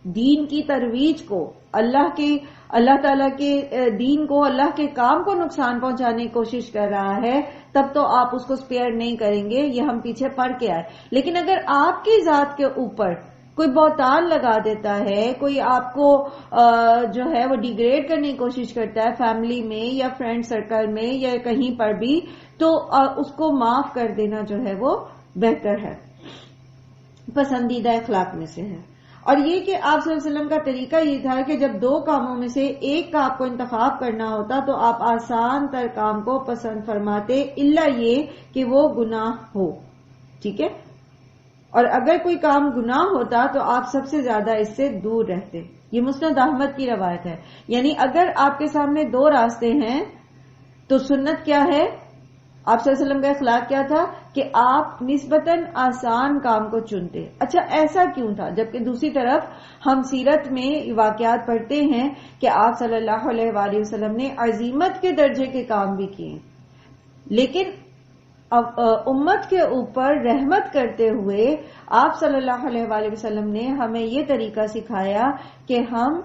دین کی ترویج کو، اللہ تعالیٰ کے دین کو، اللہ کے کام کو نقصان پہنچانے کی کوشش کر رہا ہے، تب تو آپ اس کو سپیئر نہیں کریں گے. یہ ہم پیچھے پڑھ کے آئے. لیکن اگر آپ کی ذات کے اوپر کوئی بہتان لگا دیتا ہے، کوئی آپ کو جو ہے وہ ڈیگریڈ کرنے کی کوشش کرتا ہے فیملی میں یا فرینڈ سرکل میں یا کہیں پر بھی، تو اس کو معاف کر دینا جو ہے وہ بہتر ہے، پسندیدہ اخلاق میں سے ہے. اور یہ کہ آپ صلی اللہ علیہ وسلم کا طریقہ یہ تھا کہ جب دو کاموں میں سے ایک کا آپ کو انتخاب کرنا ہوتا تو آپ آسان تر کام کو پسند فرماتے الا یہ کہ وہ گناہ ہو. ٹھیک ہے، اور اگر کوئی کام گناہ ہوتا تو آپ سب سے زیادہ اس سے دور رہتے. یہ مسند احمد کی روایت ہے. یعنی اگر آپ کے سامنے دو راستے ہیں تو سنت کیا ہے؟ آپ صلی اللہ علیہ وسلم کا اخلاق کیا تھا کہ آپ نسبتاً آسان کام کو چنتے. اچھا ایسا کیوں تھا؟ جبکہ دوسری طرف ہم سیرت میں واقعات پڑھتے ہیں کہ آپ صلی اللہ علیہ وآلہ وسلم نے عزیمت کے درجے کے کام بھی کیے، لیکن امت کے اوپر رحمت کرتے ہوئے آپ صلی اللہ علیہ وآلہ وسلم نے ہمیں یہ طریقہ سکھایا کہ ہم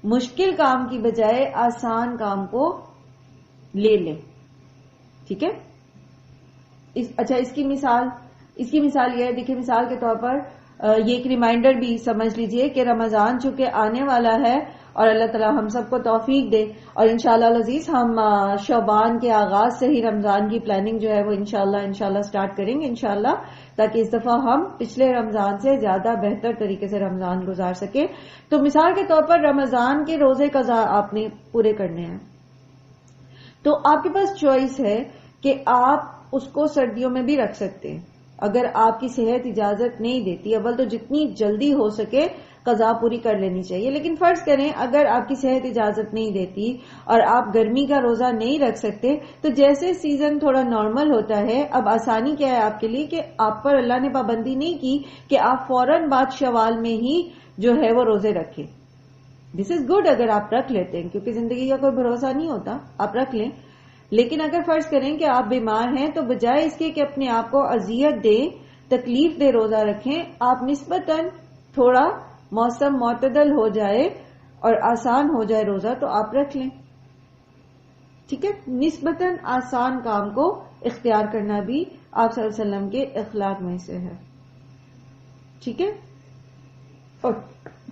مشکل کام کی بجائے آسان کام کو لے لیں. ٹھیک ہے. اچھا اس کی مثال یہ ہے، دیکھیں مثال کے طور پر یہ ایک ریمائنڈر بھی سمجھ لیجئے کہ رمضان چونکہ آنے والا ہے اور اللہ تعالی ہم سب کو توفیق دے، اور انشاءاللہ العزیز ہم شعبان کے آغاز سے ہی رمضان کی پلاننگ جو ہے وہ انشاءاللہ سٹارٹ کریں گے انشاءاللہ، تاکہ اس دفعہ ہم پچھلے رمضان سے زیادہ بہتر طریقے سے رمضان گزار سکیں. تو مثال کے طور پر رمضان کے روزے قضا آپ نے پورے کرنے ہیں، تو آپ کے پاس چوائس ہے کہ آپ اس کو سردیوں میں بھی رکھ سکتے ہیں اگر آپ کی صحت اجازت نہیں دیتی. اول تو جتنی جلدی ہو سکے قضا پوری کر لینی چاہیے، لیکن فرض کریں اگر آپ کی صحت اجازت نہیں دیتی اور آپ گرمی کا روزہ نہیں رکھ سکتے، تو جیسے سیزن تھوڑا نارمل ہوتا ہے، اب آسانی کیا ہے آپ کے لیے کہ آپ پر اللہ نے پابندی نہیں کی کہ آپ فوراً بعد شوال میں ہی جو ہے وہ روزے رکھیں. دس از گڈ اگر آپ رکھ لیتے ہیں، کیونکہ زندگی کا کوئی بھروسہ نہیں ہوتا، آپ رکھ لیں. لیکن اگر فرض کریں کہ آپ بیمار ہیں تو بجائے اس کے کہ اپنے آپ کو اذیت دیں، تکلیف دے روزہ رکھیں، آپ نسبتاً تھوڑا موسم معتدل ہو جائے اور آسان ہو جائے روزہ تو آپ رکھ لیں. ٹھیک ہے. نسبتاً آسان کام کو اختیار کرنا بھی آپ صلی اللہ علیہ وسلم کے اخلاق میں سے ہے. ٹھیک ہے. اور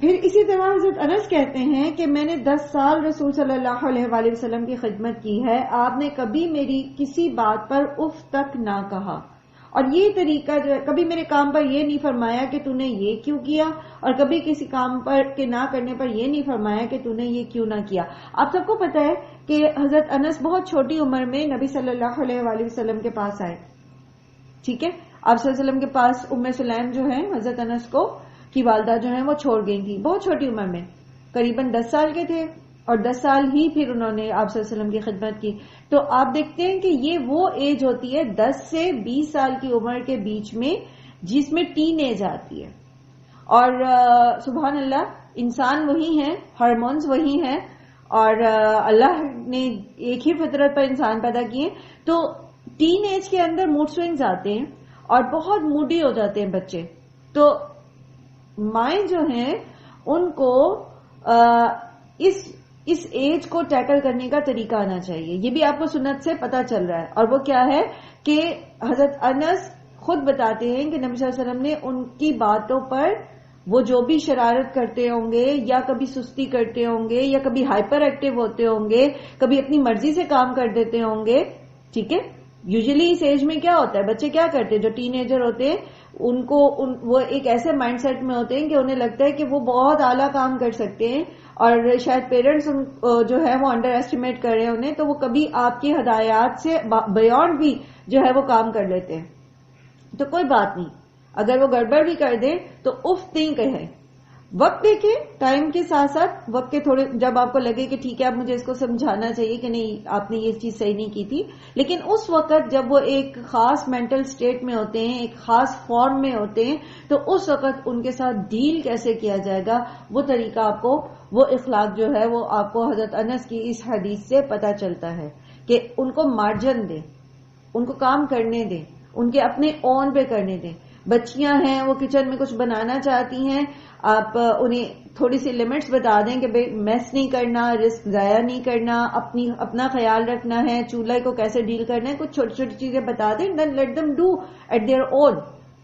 پھر اسی طرح حضرت انس کہتے ہیں کہ میں نے 10 سال رسول صلی اللہ علیہ وآلہ وسلم کی خدمت کی ہے، آپ نے کبھی میری کسی بات پر اف تک نہ کہا، اور یہ طریقہ جو ہے کبھی میرے کام پر یہ نہیں فرمایا کہ تو نے یہ کیوں کیا، اور کبھی کسی کام پر کے نہ کرنے پر یہ نہیں فرمایا کہ تو نے یہ کیوں نہ کیا. آپ سب کو پتا ہے کہ حضرت انس بہت چھوٹی عمر میں نبی صلی اللہ علیہ وآلہ وسلم کے پاس آئے. ٹھیک ہے. آپ صلی اللہ علیہ وسلم کے پاس ام سلیم جو ہے حضرت انس کو کی والدہ جو ہیں وہ چھوڑ گئی تھی بہت چھوٹی عمر میں، قریباً 10 سال کے تھے، اور 10 سال ہی پھر انہوں نے آپ صلی اللہ علیہ وسلم کی خدمت کی. تو آپ دیکھتے ہیں کہ یہ وہ ایج ہوتی ہے 10 سے 20 سال کی عمر کے بیچ میں جس میں ٹین ایج آتی ہے. اور سبحان اللہ انسان وہی ہیں، ہارمونز وہی ہیں، اور اللہ نے ایک ہی فطرت پر انسان پیدا کیے. تو ٹین ایج کے اندر موڈ سوئنگز آتے ہیں اور بہت موڈی ہو جاتے ہیں بچے. تو مائیں جو ہیں ان کو اس ایج کو ٹیکل کرنے کا طریقہ آنا چاہیے. یہ بھی آپ کو سنت سے پتا چل رہا ہے، اور وہ کیا ہے کہ حضرت انس خود بتاتے ہیں کہ نبی صلی اللہ علیہ وسلم نے ان کی باتوں پر وہ جو بھی شرارت کرتے ہوں گے یا کبھی سستی کرتے ہوں گے یا کبھی ہائپر ایکٹیو ہوتے ہوں گے، کبھی اپنی مرضی سے کام کر دیتے ہوں گے. ٹھیک ہے. یوزلی اس ایج میں کیا ہوتا ہے، بچے کیا کرتے ہیں جو ٹین ایجر ہوتے ہیں ان کو وہ ایک ایسے مائنڈ سیٹ میں ہوتے ہیں کہ انہیں لگتا ہے کہ وہ بہت اعلیٰ کام کر سکتے ہیں، اور شاید پیرنٹس جو ہے وہ انڈر ایسٹیمیٹ کر رہے ہیں انہیں، تو وہ کبھی آپ کی ہدایات سے بیونڈ بھی جو ہے وہ کام کر لیتے ہیں. تو کوئی بات نہیں، اگر وہ گڑبڑ بھی کر دیں تو اف نہیں کہیں. وقت دیکھیں، ٹائم کے ساتھ ساتھ وقت کے تھوڑے جب آپ کو لگے کہ ٹھیک ہے اب مجھے اس کو سمجھانا چاہیے کہ نہیں آپ نے یہ چیز صحیح نہیں کی تھی، لیکن اس وقت جب وہ ایک خاص مینٹل سٹیٹ میں ہوتے ہیں، ایک خاص فارم میں ہوتے ہیں، تو اس وقت ان کے ساتھ ڈیل کیسے کیا جائے گا وہ طریقہ آپ کو، وہ اخلاق جو ہے وہ آپ کو حضرت انس کی اس حدیث سے پتہ چلتا ہے کہ ان کو مارجن دیں، ان کو کام کرنے دیں، ان کے اپنے اون پہ کرنے دیں. بچیاں ہیں وہ کچن میں کچھ بنانا چاہتی ہیں، آپ انہیں تھوڑی سی لمٹس بتا دیں کہ بھئی میس نہیں کرنا، رسک ضائع نہیں کرنا، اپنا خیال رکھنا ہے، چولہے کو کیسے ڈیل کرنا ہے، کچھ چھوٹی چھوٹی چیزیں بتا دیں، then let them do it their own.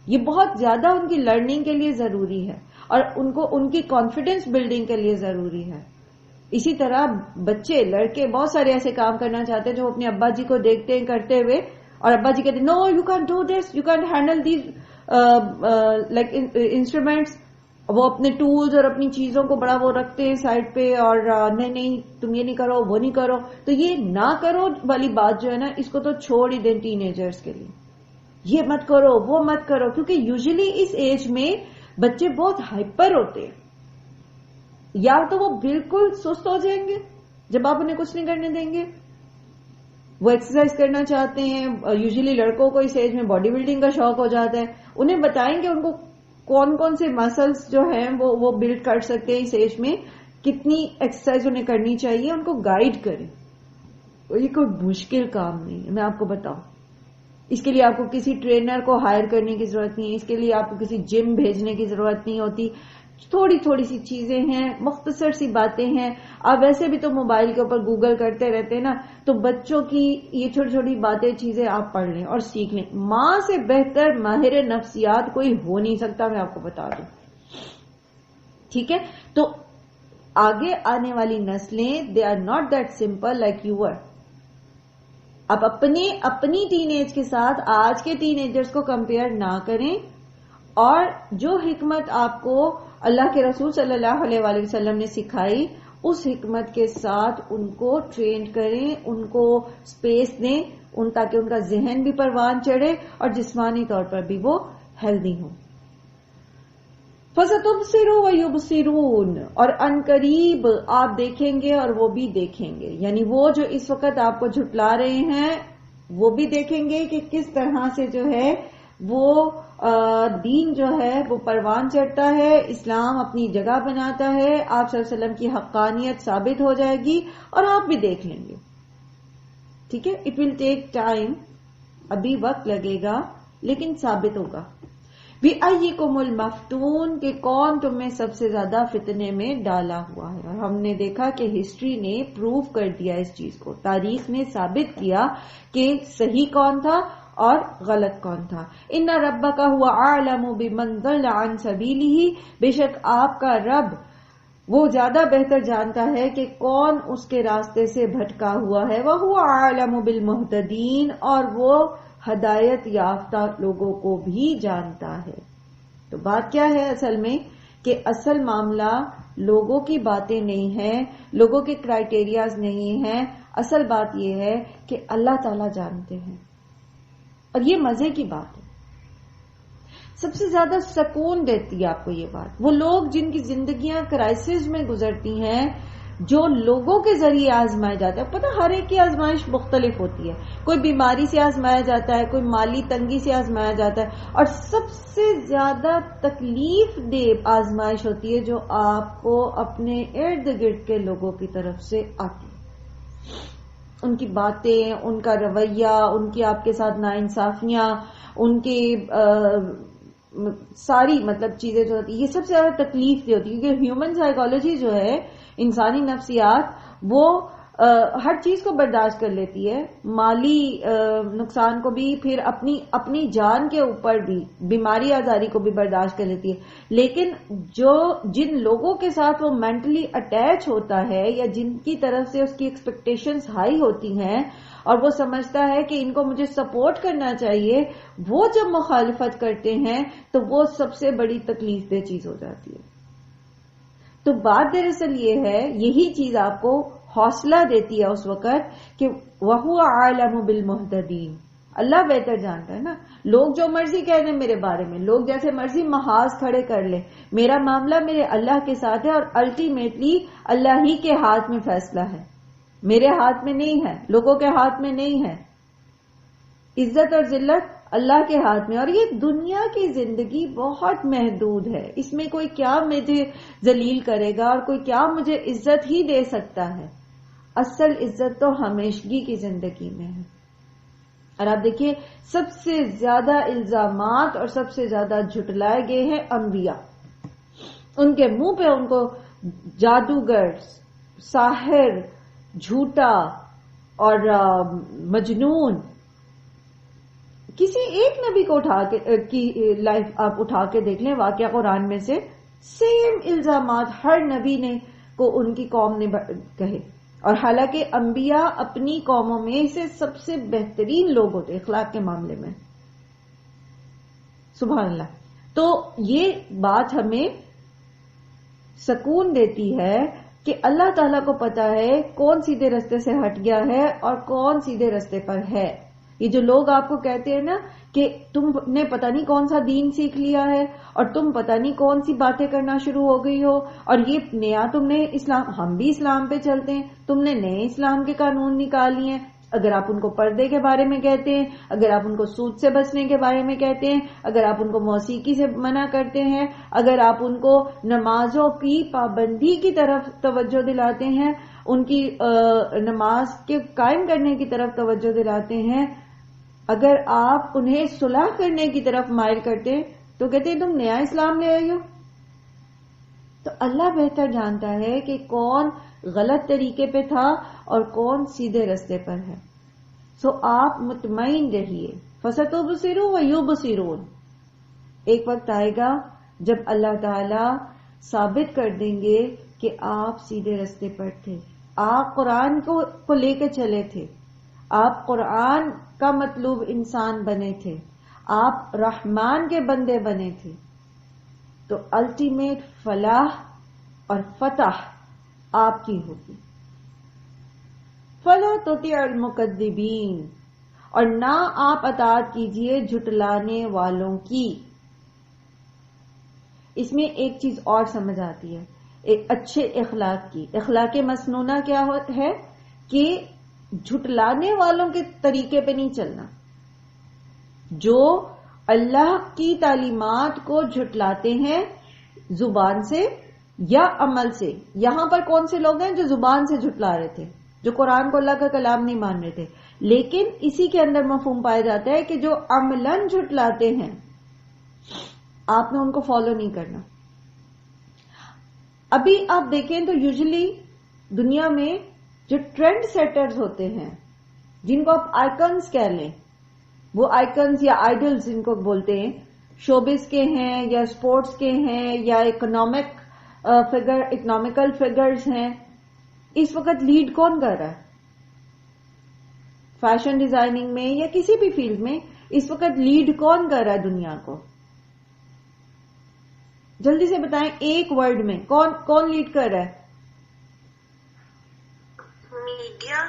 یہ بہت زیادہ ان کی لرننگ کے لیے ضروری ہے اور ان کو ان کی کانفیڈنس بلڈنگ کے لیے ضروری ہے. اسی طرح بچے لڑکے بہت سارے ایسے کام کرنا چاہتے ہیں جو اپنے ابا جی کو دیکھتے ہیں کرتے ہوئے، اور ابا جی کہتے ہیں no you can't do this, you can't handle these like instruments. وہ اپنے ٹولز اور اپنی چیزوں کو بڑا وہ رکھتے ہیں سائڈ پہ، اور نہیں تم یہ نہیں کرو وہ نہیں کرو. تو یہ نہ کرو والی بات جو ہے نا اس کو تو چھوڑ ہی دیں ٹین ایجرز کے لیے. یہ مت کرو وہ مت کرو، کیونکہ یوزلی اس ایج میں بچے بہت ہائپر ہوتے ہیں. یا تو وہ بالکل سست ہو جائیں گے جب آپ انہیں کچھ نہیں کرنے دیں گے. وہ ایکسرسائز کرنا چاہتے ہیں، یوزلی لڑکوں کو اس ایج میں باڈی بلڈنگ کا شوق ہو جاتا ہے. انہیں بتائیں گے ان کو کون کون سے مسلس جو ہیں وہ بلڈ کر سکتے ہیں اس ایج میں، کتنی ایکسرسائز انہیں کرنی چاہیے، ان کو گائیڈ کریں. یہ کوئی مشکل کام نہیں ہے، میں آپ کو بتاؤں. اس کے لیے آپ کو کسی ٹرینر کو ہائر کرنے کی ضرورت نہیں ہے، اس کے لیے آپ کو کسی جم بھیجنے کی ضرورت نہیں ہوتی. تھوڑی تھوڑی سی چیزیں ہیں، مختصر سی باتیں ہیں. آپ ویسے بھی تو موبائل کے اوپر گوگل کرتے رہتے ہیں نا، تو بچوں کی یہ چھوٹی چھوٹی باتیں چیزیں آپ پڑھ لیں اور سیکھ لیں. ماں سے بہتر ماہر نفسیات کوئی ہو نہیں سکتا، میں آپ کو بتا دوں. ٹھیک ہے، تو آگے آنے والی نسلیں they are not that simple like you are. آپ اپنی ٹین ایج کے ساتھ آج کے ٹین ایجرز کو کمپیئر نہ کریں، اور جو حکمت آپ کو اللہ کے رسول صلی اللہ علیہ وآلہ وسلم نے سکھائی اس حکمت کے ساتھ ان کو ٹرین کریں، ان کو سپیس دیں، تاکہ ان کا ذہن بھی پروان چڑھے اور جسمانی طور پر بھی وہ ہیلدی ہوں. فَسَتُبْصِرُ وَيُبْصِرُونَ، اور ان قریب آپ دیکھیں گے اور وہ بھی دیکھیں گے. یعنی وہ جو اس وقت آپ کو جھٹلا رہے ہیں وہ بھی دیکھیں گے کہ کس طرح سے جو ہے وہ دین جو ہے وہ پروان چڑھتا ہے، اسلام اپنی جگہ بناتا ہے، آپ صلی اللہ علیہ وسلم کی حقانیت ثابت ہو جائے گی اور آپ بھی دیکھ لیں گے. ٹھیک ہے، اٹ ول ٹیک ٹائم، ابھی وقت لگے گا لیکن ثابت ہوگا. بِأَيِّكُمُ الْمَفْتُونَ، کہ کون تم میں سب سے زیادہ فتنے میں ڈالا ہوا ہے. اور ہم نے دیکھا کہ ہسٹری نے پروف کر دیا اس چیز کو، تاریخ نے ثابت کیا کہ صحیح کون تھا اور غلط کون تھا. ان ربک هو اعلم بمن ضل عن سبیلہ، بے شک آپ کا رب وہ زیادہ بہتر جانتا ہے کہ کون اس کے راستے سے بھٹکا ہوا ہے. وَهُوَ أَعْلَمُ بِالْمُهْتَدِينَ، اور وہ ہدایت یافتہ لوگوں کو بھی جانتا ہے. تو بات کیا ہے اصل میں، کہ اصل معاملہ لوگوں کی باتیں نہیں ہیں، لوگوں کے کرائیٹیریاز نہیں ہیں. اصل بات یہ ہے کہ اللہ تعالیٰ جانتے ہیں. اور یہ مزے کی بات ہے، سب سے زیادہ سکون دیتی ہے آپ کو یہ بات. وہ لوگ جن کی زندگیاں کرائسس میں گزرتی ہیں، جو لوگوں کے ذریعے آزمائے جاتے ہیں. پتہ ہر ایک کی آزمائش مختلف ہوتی ہے. کوئی بیماری سے آزمایا جاتا ہے، کوئی مالی تنگی سے آزمایا جاتا ہے، اور سب سے زیادہ تکلیف دہ آزمائش ہوتی ہے جو آپ کو اپنے ارد گرد کے لوگوں کی طرف سے آتی ہے. ان کی باتیں، ان کا رویہ، ان کی آپ کے ساتھ ناانصافیاں، ان کے ساری مطلب چیزیں جو ہوتی ہیں، یہ سب سے زیادہ تکلیف دہ ہوتی ہے. کیونکہ ہیومن سائیکالوجی جو ہے، انسانی نفسیات، وہ ہر چیز کو برداشت کر لیتی ہے، مالی نقصان کو بھی، پھر اپنی جان کے اوپر بھی، بیماری آزاری کو بھی برداشت کر لیتی ہے. لیکن جن لوگوں کے ساتھ وہ مینٹلی اٹیچ ہوتا ہے، یا جن کی طرف سے اس کی ایکسپیکٹیشنز ہائی ہوتی ہیں اور وہ سمجھتا ہے کہ ان کو مجھے سپورٹ کرنا چاہیے، وہ جب مخالفت کرتے ہیں تو وہ سب سے بڑی تکلیف دہ چیز ہو جاتی ہے. تو بات دراصل یہ ہے، یہی چیز آپ کو حوصلہ دیتی ہے اس وقت کہ وَهُوَ أَعْلَمُ بِالْمُهْتَدِينَ. اللہ بہتر جانتا ہے نا. لوگ جو مرضی کہہ دیں میرے بارے میں، لوگ جیسے مرضی محاذ کھڑے کر لیں، میرا معاملہ میرے اللہ کے ساتھ ہے، اور الٹیمیٹلی اللہ ہی کے ہاتھ میں فیصلہ ہے، میرے ہاتھ میں نہیں ہے، لوگوں کے ہاتھ میں نہیں ہے. عزت اور ذلت اللہ کے ہاتھ میں. اور یہ دنیا کی زندگی بہت محدود ہے، اس میں کوئی کیا مجھے ذلیل کرے گا اور کوئی کیا مجھے عزت ہی دے سکتا ہے. اصل عزت تو ہمیشگی کی زندگی میں ہے. اور آپ دیکھیے، سب سے زیادہ الزامات اور سب سے زیادہ جھٹلائے گئے ہیں انبیاء. ان کے منہ پہ ان کو جادوگر، ساحر، جھوٹا اور مجنون، کسی ایک نبی کو کی لائف آپ اٹھا کے دیکھ لیں، واقعہ قرآن میں سے سیم الزامات ہر نبی نے کو ان کی قوم نے کہے. اور حالانکہ انبیاء اپنی قوموں میں سے سب سے بہترین لوگ ہوتے اخلاق کے معاملے میں. سبحان اللہ. تو یہ بات ہمیں سکون دیتی ہے کہ اللہ تعالیٰ کو پتا ہے کون سیدھے رستے سے ہٹ گیا ہے اور کون سیدھے رستے پر ہے. یہ جو لوگ آپ کو کہتے ہیں نا کہ تم نے پتہ نہیں کون سا دین سیکھ لیا ہے اور تم پتہ نہیں کون سی باتیں کرنا شروع ہو گئی ہو اور یہ نیا تم نے اسلام، ہم بھی اسلام پہ چلتے ہیں، تم نے نئے اسلام کے قانون نکال لیے ہیں. اگر آپ ان کو پردے کے بارے میں کہتے ہیں، اگر آپ ان کو سود سے بچنے کے بارے میں کہتے ہیں، اگر آپ ان کو موسیقی سے منع کرتے ہیں، اگر آپ ان کو نمازوں کی پابندی کی طرف توجہ دلاتے ہیں، ان کی نماز کے قائم کرنے کی طرف توجہ دلاتے ہیں، اگر آپ انہیں صلح کرنے کی طرف مائل کرتے ہیں تو کہتے ہیں تم نیا اسلام لے آئی ہو. تو اللہ بہتر جانتا ہے کہ کون غلط طریقے پہ تھا اور کون سیدھے رستے پر ہے. سو آپ مطمئن رہیے. فَسَتُبْصِرُ وَيُبْصِرُونَ. ایک وقت آئے گا جب اللہ تعالی ثابت کر دیں گے کہ آپ سیدھے رستے پر تھے، آپ قرآن کو لے کے چلے تھے، آپ قرآن کا مطلوب انسان بنے تھے، آپ رحمان کے بندے بنے تھے. تو الٹیمیٹ فلاح اور فتح آپ کی ہوگی. فَلَا تُطِعِ الْمُكَذِّبِينَ. اور نہ آپ اطاعت کیجئے جھٹلانے والوں کی. اس میں ایک چیز اور سمجھ آتی ہے، ایک اچھے اخلاق کی. اخلاق مسنونہ کیا ہے کہ جھٹلانے والوں کے طریقے پہ نہیں چلنا، جو اللہ کی تعلیمات کو جھٹلاتے ہیں زبان سے یا عمل سے. یہاں پر کون سے لوگ ہیں جو زبان سے جھٹلا رہے تھے، جو قرآن کو اللہ کا کلام نہیں مان رہے تھے، لیکن اسی کے اندر مفہوم پایا جاتا ہے کہ جو عملاً جھٹلاتے ہیں آپ نے ان کو فالو نہیں کرنا. ابھی آپ دیکھیں تو یوزلی دنیا میں جو ٹرینڈ سیٹرز ہوتے ہیں، جن کو آپ آئیکنز کہہ لیں، وہ آئیکنز یا آئیڈلز جن کو بولتے ہیں، شوبز کے ہیں یا سپورٹس کے ہیں یا اکنامیکل فگرز ہیں. اس وقت لیڈ کون کر رہا ہے؟ فیشن ڈیزائننگ میں یا کسی بھی فیلڈ میں اس وقت لیڈ کون کر رہا ہے دنیا کو؟ جلدی سے بتائیں ایک ورڈ میں کون لیڈ کر رہا ہے؟ میڈیا.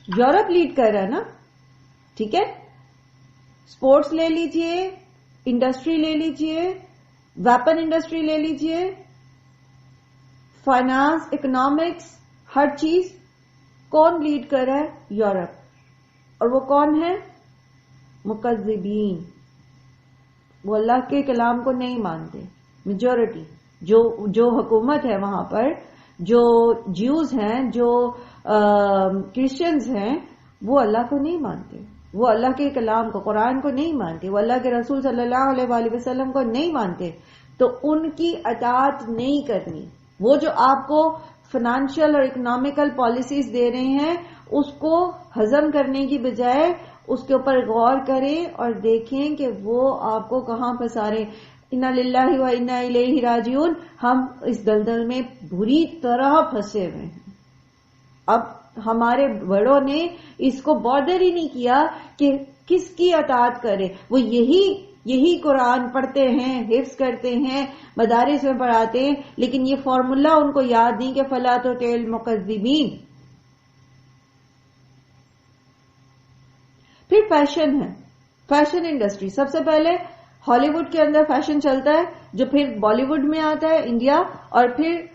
یورپ لیڈ کر رہا ہے نا. ٹھیک ہے، سپورٹس لے لیجئے، انڈسٹری لے لیجئے، ویپن انڈسٹری لے لیجئے، فائنانس، اکنامکس، ہر چیز کون لیڈ کر رہا ہے؟ یورپ. اور وہ کون ہے؟ مکذبین. وہ اللہ کے کلام کو نہیں مانتے. میجورٹی جو حکومت ہے وہاں پر، جو جیوز ہیں، جو کرسچنز ہیں، وہ اللہ کو نہیں مانتے، وہ اللہ کے کلام کو، قرآن کو نہیں مانتے، وہ اللہ کے رسول صلی اللہ علیہ وآلہ وسلم کو نہیں مانتے. تو ان کی اطاعت نہیں کرنی. وہ جو آپ کو فائنانشل اور اکنامیکل پالیسیز دے رہے ہیں، اس کو ہضم کرنے کی بجائے اس کے اوپر غور کریں اور دیکھیں کہ وہ آپ کو کہاں پھنسا رہے. انا للہ و انا الیہ راجعون. ہم اس دلدل میں بری طرح پھنسے ہوئے ہیں. اب ہمارے بڑوں نے اس کو بارڈر ہی نہیں کیا کہ کس کی اطاعت کرے. وہ یہی قرآن پڑھتے ہیں، حفظ کرتے ہیں، مدارس میں پڑھاتے ہیں، لیکن یہ فارمولا ان کو یاد نہیں کہ فلا تطع المکذبین. پھر فیشن ہے، فیشن انڈسٹری. سب سے پہلے ہالی ووڈ کے اندر فیشن چلتا ہے، جو پھر بالی ووڈ میں آتا ہے انڈیا، اور پھر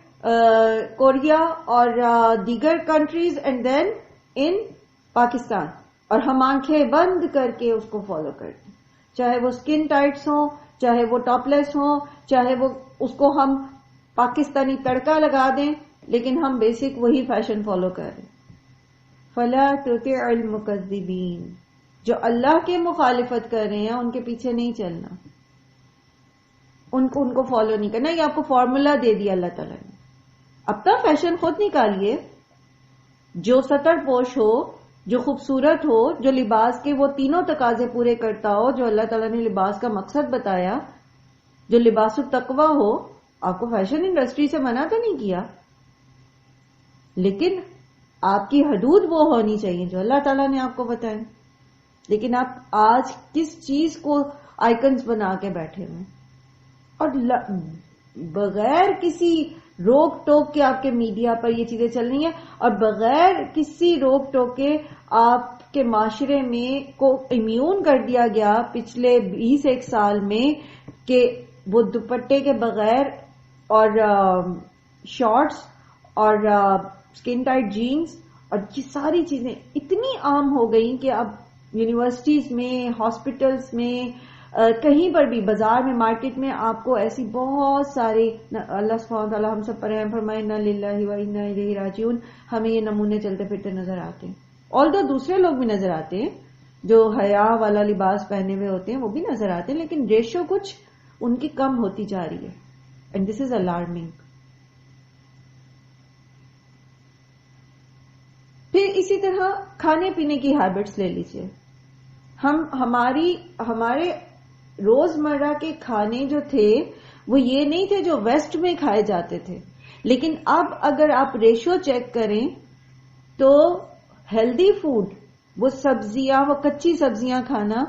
کوریا اور دیگر کنٹریز، اینڈ دین ان پاکستان. اور ہم آنکھیں بند کر کے اس کو فالو کرتے ہیں، چاہے وہ سکن ٹائٹس ہوں، چاہے وہ ٹاپ لیس ہوں، چاہے وہ اس کو ہم پاکستانی تڑکا لگا دیں، لیکن ہم بیسک وہی فیشن فالو کر رہے ہیں. فلا تطع المکذبین. جو اللہ کے مخالفت کر رہے ہیں ان کے پیچھے نہیں چلنا، ان کو فالو نہیں کرنا. یہ آپ کو فارمولا دے دیا اللہ تعالیٰ نے. اپنا فیشن خود نکالیے، جو سطر پوش ہو، جو خوبصورت ہو، جو لباس کے وہ تینوں تقاضے پورے کرتا ہو جو اللہ تعالیٰ نے لباس کا مقصد بتایا، جو لباس التقوی ہو. آپ کو فیشن انڈسٹری سے منع تو نہیں کیا، لیکن آپ کی حدود وہ ہونی چاہیے جو اللہ تعالیٰ نے آپ کو بتائیں. لیکن آپ آج کس چیز کو آئیکنز بنا کے بیٹھے ہوئے اور بغیر کسی روک ٹوک کے آپ کے میڈیا پر یہ چیزیں چل رہی ہیں، اور بغیر کسی روک ٹوک کے آپ کے معاشرے میں کو امیون کر دیا گیا پچھلے 21 سال میں کہ وہ دوپٹے کے بغیر اور شارٹس اور اسکن ٹائٹ جینز اور یہ ساری چیزیں اتنی عام ہو گئی کہ اب یونیورسٹیز میں، ہاسپٹلز میں، کہیں پر بھی، بازار میں، مارکیٹ میں آپ کو ایسی بہت ساری، اللہ سبحانہ وتعالی ہم سب پر رحم فرمائے، انا للہ و انا الیہ راجعون، ہمیں یہ نمونے چلتے پھرتے نظر آتے ہیں. آلدو دوسرے لوگ بھی نظر آتے ہیں جو حیا والا لباس پہنے ہوئے ہوتے ہیں، وہ بھی نظر آتے ہیں، لیکن ریشو کچھ ان کی کم ہوتی جا رہی ہے. And this is alarming. پھر اسی طرح کھانے پینے کی ہیبٹس لے لیجئے. ہمارے روزمرہ کے کھانے جو تھے وہ یہ نہیں تھے جو ویسٹ میں کھائے جاتے تھے، لیکن اب اگر آپ ریشو چیک کریں تو ہیلدی فوڈ، وہ سبزیاں، وہ کچی سبزیاں کھانا،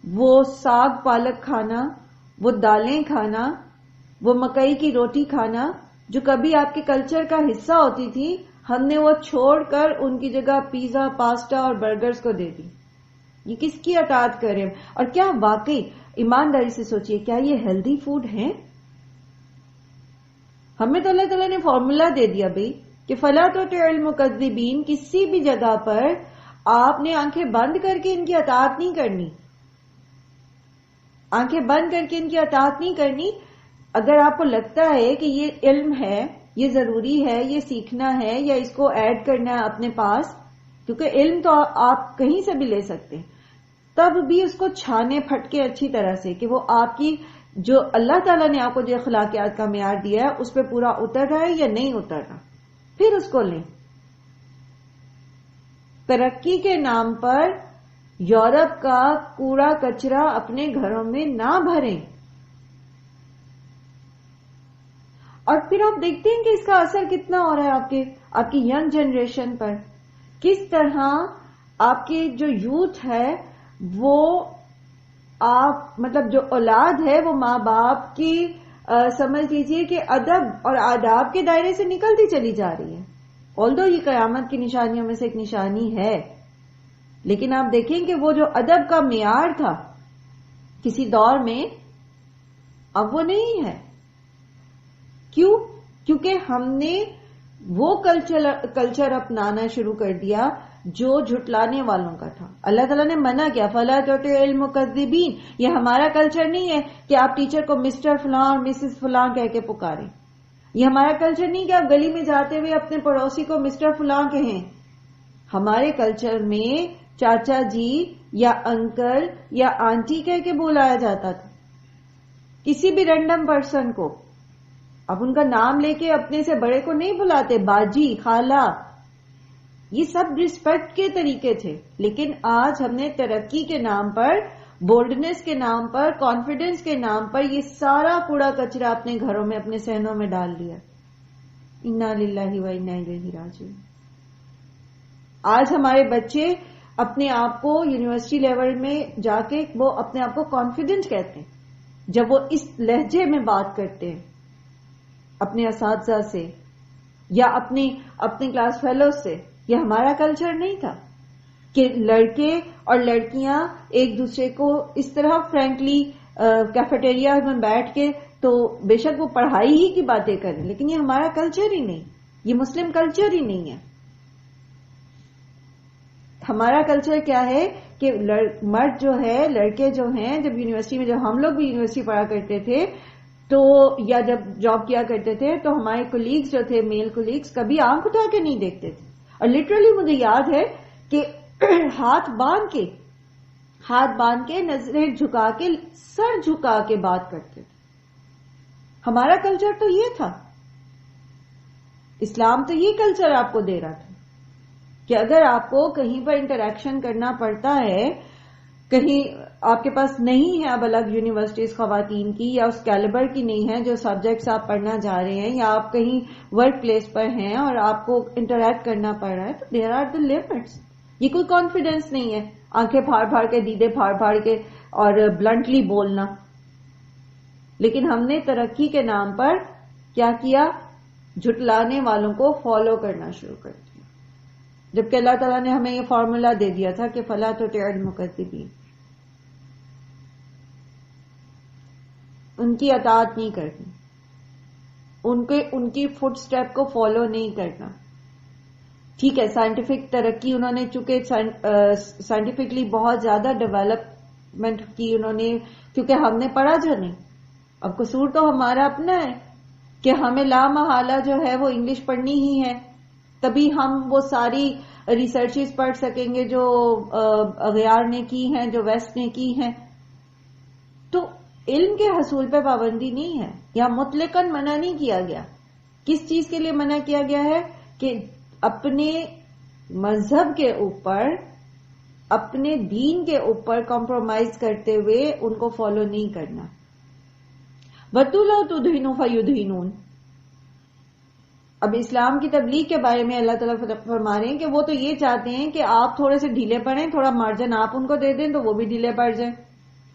وہ ساگ پالک کھانا، وہ دالیں کھانا، وہ مکئی کی روٹی کھانا، جو کبھی آپ کے کلچر کا حصہ ہوتی تھی، ہم نے وہ چھوڑ کر ان کی جگہ پیزا، پاستا اور برگرز کو دے دی. یہ کس کی اطاعت کریں؟ اور کیا واقعی ایمانداری سے سوچئے کیا یہ ہیلدی فوڈ ہیں؟ ہمیں تو اللہ تعالیٰ نے فارمولا دے دیا بھائی کہ فَلَا تُطِعِ الْمُكَذِّبِينَ، کسی بھی جگہ پر آپ نے آنکھیں بند کر کے ان کی اطاعت نہیں کرنی. آنکھیں بند کر کے ان کی اطاعت نہیں کرنی. اگر آپ کو لگتا ہے کہ یہ علم ہے، یہ ضروری ہے، یہ سیکھنا ہے یا اس کو ایڈ کرنا ہے اپنے پاس، کیونکہ علم تو آپ کہیں سے بھی لے سکتے ہیں، تب بھی اس کو چھانے پھٹکے اچھی طرح سے کہ وہ آپ کی جو اللہ تعالیٰ نے آپ کو جو اخلاقیات کا معیار دیا ہے اس پہ پورا اتر رہا ہے یا نہیں اتر رہا، پھر اس کو لیں. ترقی کے نام پر یورپ کا کوڑا کچرا اپنے گھروں میں نہ بھریں. اور پھر آپ دیکھتے ہیں کہ اس کا اثر کتنا ہو رہا ہے آپ کی ینگ جنریشن پر. کس طرح آپ کی جو یوتھ ہے وہ مطلب جو اولاد ہے وہ ماں باپ کی سمجھ لیجیے کہ ادب اور آداب کے دائرے سے نکلتی چلی جا رہی ہے. آلدو یہ قیامت کی نشانیوں میں سے ایک نشانی ہے، لیکن آپ دیکھیں کہ وہ جو ادب کا معیار تھا کسی دور میں، اب وہ نہیں ہے. کیوں؟ کیونکہ ہم نے وہ کلچر اپنانا شروع کر دیا جو جھٹلانے والوں کا تھا. اللہ تعالیٰ نے منع کیا فَلَا تُطِعِ الْمُكَذِّبِينَ. یہ ہمارا کلچر نہیں ہے کہ آپ ٹیچر کو مسٹر فلاں اور مسز فلاں کہہ کے پکاریں. یہ ہمارا کلچر نہیں کہ آپ گلی میں جاتے ہوئے اپنے پڑوسی کو مسٹر فلاں کہیں. ہمارے کلچر میں چاچا جی یا انکل یا آنٹی کہہ کے بلایا جاتا تھا کسی بھی رینڈم پرسن کو. اب ان کا نام لے کے اپنے سے بڑے کو نہیں بلاتے، باجی، خالہ. یہ سب ریسپیکٹ کے طریقے تھے. لیکن آج ہم نے ترقی کے نام پر، بولڈنس کے نام پر، کانفیڈنس کے نام پر یہ سارا کوڑا کچرا اپنے گھروں میں، اپنے صحنوں میں ڈال دیا. انا للہ و انا الیہ راجعون. آج ہمارے بچے اپنے آپ کو یونیورسٹی لیول میں جا کے وہ اپنے آپ کو کانفیڈنٹ کہتے ہیں جب وہ اس لہجے میں بات کرتے ہیں اپنے اساتذہ سے یا اپنے کلاس فیلوز سے. یہ ہمارا کلچر نہیں تھا کہ لڑکے اور لڑکیاں ایک دوسرے کو اس طرح فرینکلی کیفیٹیریا میں بیٹھ کے، تو بے شک وہ پڑھائی ہی کی باتیں کریں، لیکن یہ ہمارا کلچر ہی نہیں، یہ مسلم کلچر ہی نہیں ہے. ہمارا کلچر کیا ہے کہ مرد جو ہے، لڑکے جو ہیں، جب یونیورسٹی میں، جب ہم لوگ بھی یونیورسٹی پڑھا کرتے تھے تو یا جب جاب کیا کرتے تھے تو ہمارے کولیگز جو تھے، میل کولیگز، کبھی آنکھ اٹھا کے نہیں دیکھتے تھے. اور لٹرلی مجھے یاد ہے کہ ہاتھ باندھ کے نظریں جھکا کے، سر جھکا کے بات کرتے تھے. ہمارا کلچر تو یہ تھا. اسلام تو یہ کلچر آپ کو دے رہا تھا کہ اگر آپ کو کہیں پر انٹریکشن کرنا پڑتا ہے، کہیں آپ کے پاس نہیں ہے اب الگ یونیورسٹیز خواتین کی، یا اس کیلیبر کی نہیں ہے جو سبجیکٹس آپ پڑھنا جا رہے ہیں، یا آپ کہیں ورک پلیس پر ہیں اور آپ کو انٹریکٹ کرنا پڑ رہا ہے، تو دیر آر دا لمٹس. یہ کوئی کانفیڈینس نہیں ہے آنکھیں پھاڑ پھاڑ کے، دیدے پھاڑ پھاڑ کے اور بلنٹلی بولنا. لیکن ہم نے ترقی کے نام پر کیا کیا؟ جھٹلانے والوں کو فالو کرنا شروع کرتی ہیں، جبکہ اللہ تعالیٰ نے ہمیں یہ فارمولا دے دیا تھا کہ فلا تطع المکذبین، ان کی اطاعت نہیں کرنی، ان کی فٹ سٹیپ کو فالو نہیں کرنا. ٹھیک ہے، سائنٹیفک ترقی انہوں نے، چونکہ سائنٹیفکلی بہت زیادہ ڈیولپمنٹ کی انہوں نے، کیونکہ ہم نے پڑھا جو نہیں. اب قصور تو ہمارا اپنا ہے کہ ہمیں لا محالہ جو ہے وہ انگلش پڑھنی ہی ہے، تبھی ہم وہ ساری ریسرچز پڑھ سکیں گے جو اغیار نے کی ہیں، جو ویسٹ نے کی ہیں. تو علم کے حصول پہ پابندی نہیں ہے، یا مطلقاً منع نہیں کیا گیا. کس چیز کے لیے منع کیا گیا ہے؟ کہ اپنے مذہب کے اوپر، اپنے دین کے اوپر کمپرومائز کرتے ہوئے ان کو فالو نہیں کرنا. وَدُّوا لَوْ تُدْهِنُوا فَيُدْهِنُونَ. اب اسلام کی تبلیغ کے بارے میں اللہ تعالیٰ فرما رہے ہیں کہ وہ تو یہ چاہتے ہیں کہ آپ تھوڑے سے ڈھیلے پڑیں، تھوڑا مارجن آپ ان کو دے دیں تو وہ بھی ڈھیلے پڑ جائیں،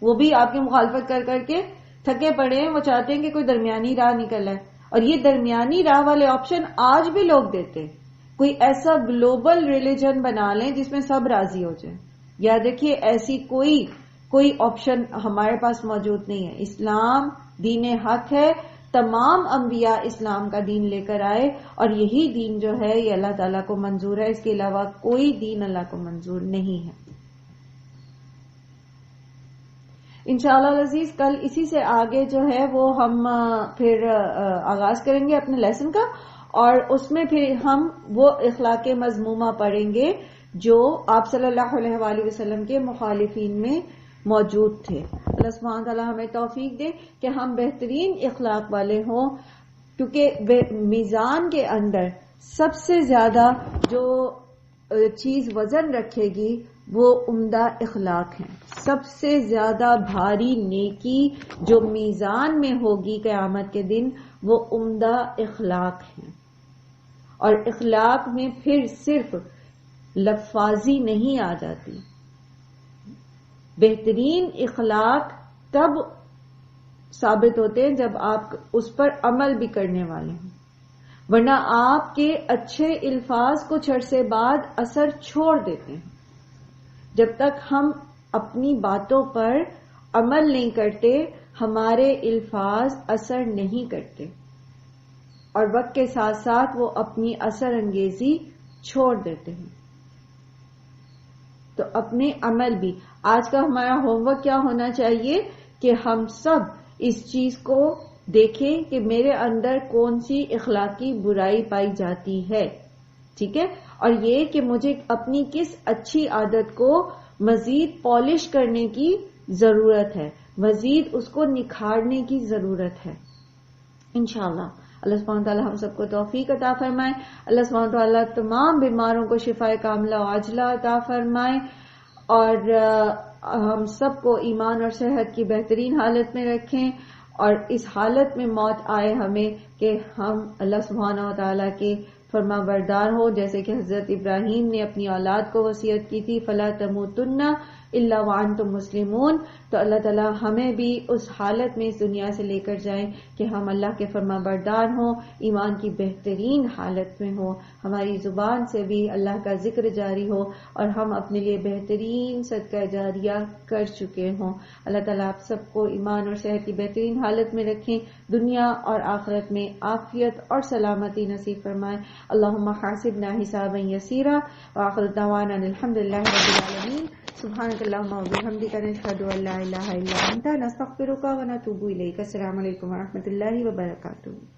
وہ بھی آپ کی مخالفت کر کر کے تھکے پڑے ہیں. وہ چاہتے ہیں کہ کوئی درمیانی راہ نکل آئے، اور یہ درمیانی راہ والے آپشن آج بھی لوگ دیتے ہیں. کوئی ایسا گلوبل ریلیجن بنا لیں جس میں سب راضی ہو جائیں. یاد رکھیے ایسی کوئی آپشن ہمارے پاس موجود نہیں ہے. اسلام دین حق ہے، تمام انبیاء اسلام کا دین لے کر آئے، اور یہی دین جو ہے یہ اللہ تعالیٰ کو منظور ہے. اس کے علاوہ کوئی دین اللہ کو منظور نہیں ہے. انشاءاللہ العزیز کل اسی سے آگے جو ہے وہ ہم پھر آغاز کریں گے اپنے لیسن کا، اور اس میں پھر ہم وہ اخلاق مذمومہ پڑھیں گے جو آپ صلی اللہ علیہ وآلہ وسلم کے مخالفین میں موجود تھے. اللہ سبحانہ تعالیٰ ہمیں توفیق دے کہ ہم بہترین اخلاق والے ہوں، کیونکہ میزان کے اندر سب سے زیادہ جو چیز وزن رکھے گی وہ عمدہ اخلاق ہیں. سب سے زیادہ بھاری نیکی جو میزان میں ہوگی قیامت کے دن وہ عمدہ اخلاق ہیں. اور اخلاق میں پھر صرف لفاظی نہیں آ جاتی. بہترین اخلاق تب ثابت ہوتے ہیں جب آپ اس پر عمل بھی کرنے والے ہیں، ورنہ آپ کے اچھے الفاظ کچھ عرصے بعد اثر چھوڑ دیتے ہیں. جب تک ہم اپنی باتوں پر عمل نہیں کرتے ہمارے الفاظ اثر نہیں کرتے، اور وقت کے ساتھ ساتھ وہ اپنی اثر انگیزی چھوڑ دیتے ہیں. تو اپنے عمل بھی، آج کا ہمارا ہوم ورک کیا ہونا چاہیے کہ ہم سب اس چیز کو دیکھیں کہ میرے اندر کون سی اخلاقی برائی پائی جاتی ہے. ٹھیک ہے، اور یہ کہ مجھے اپنی کس اچھی عادت کو مزید پالش کرنے کی ضرورت ہے، مزید اس کو نکھارنے کی ضرورت ہے. انشاءاللہ اللہ سبحانہ تعالیٰ ہم سب کو توفیق عطا فرمائے. اللہ سبحانہ تعالیٰ تمام بیماروں کو شفائے کاملہ و عاجلہ عطا فرمائے، اور ہم سب کو ایمان اور صحت کی بہترین حالت میں رکھیں، اور اس حالت میں موت آئے ہمیں کہ ہم اللہ سبحانہ تعالیٰ کے فرما بردار ہو، جیسے کہ حضرت ابراہیم نے اپنی اولاد کو وصیت کی تھی فَلَا تَمُوتُنَّ إِلَّا وَأَنْتُمْ مُسْلِمُونَ. تو اللہ تعالیٰ ہمیں بھی اس حالت میں اس دنیا سے لے کر جائیں کہ ہم اللہ کے فرما بردار ہوں، ایمان کی بہترین حالت میں ہوں، ہماری زبان سے بھی اللہ کا ذکر جاری ہو، اور ہم اپنے لیے بہترین صدقہ جاریہ کر چکے ہوں. اللہ تعالیٰ آپ سب کو ایمان اور صحت کی بہترین حالت میں رکھیں، دنیا اور آخرت میں عافیت اور سلامتی نصیب فرمائیں. اللہم حاسبنا حسابا یسیرا، وآخر دعوانا الحمدللہ رب العالمین. سبحانک اللہم وبحمدک، نشہد ان لا الہ الا انت، نستغفرک ونتوب الیک. السلام علیکم ورحمۃ اللہ وبرکاتہ.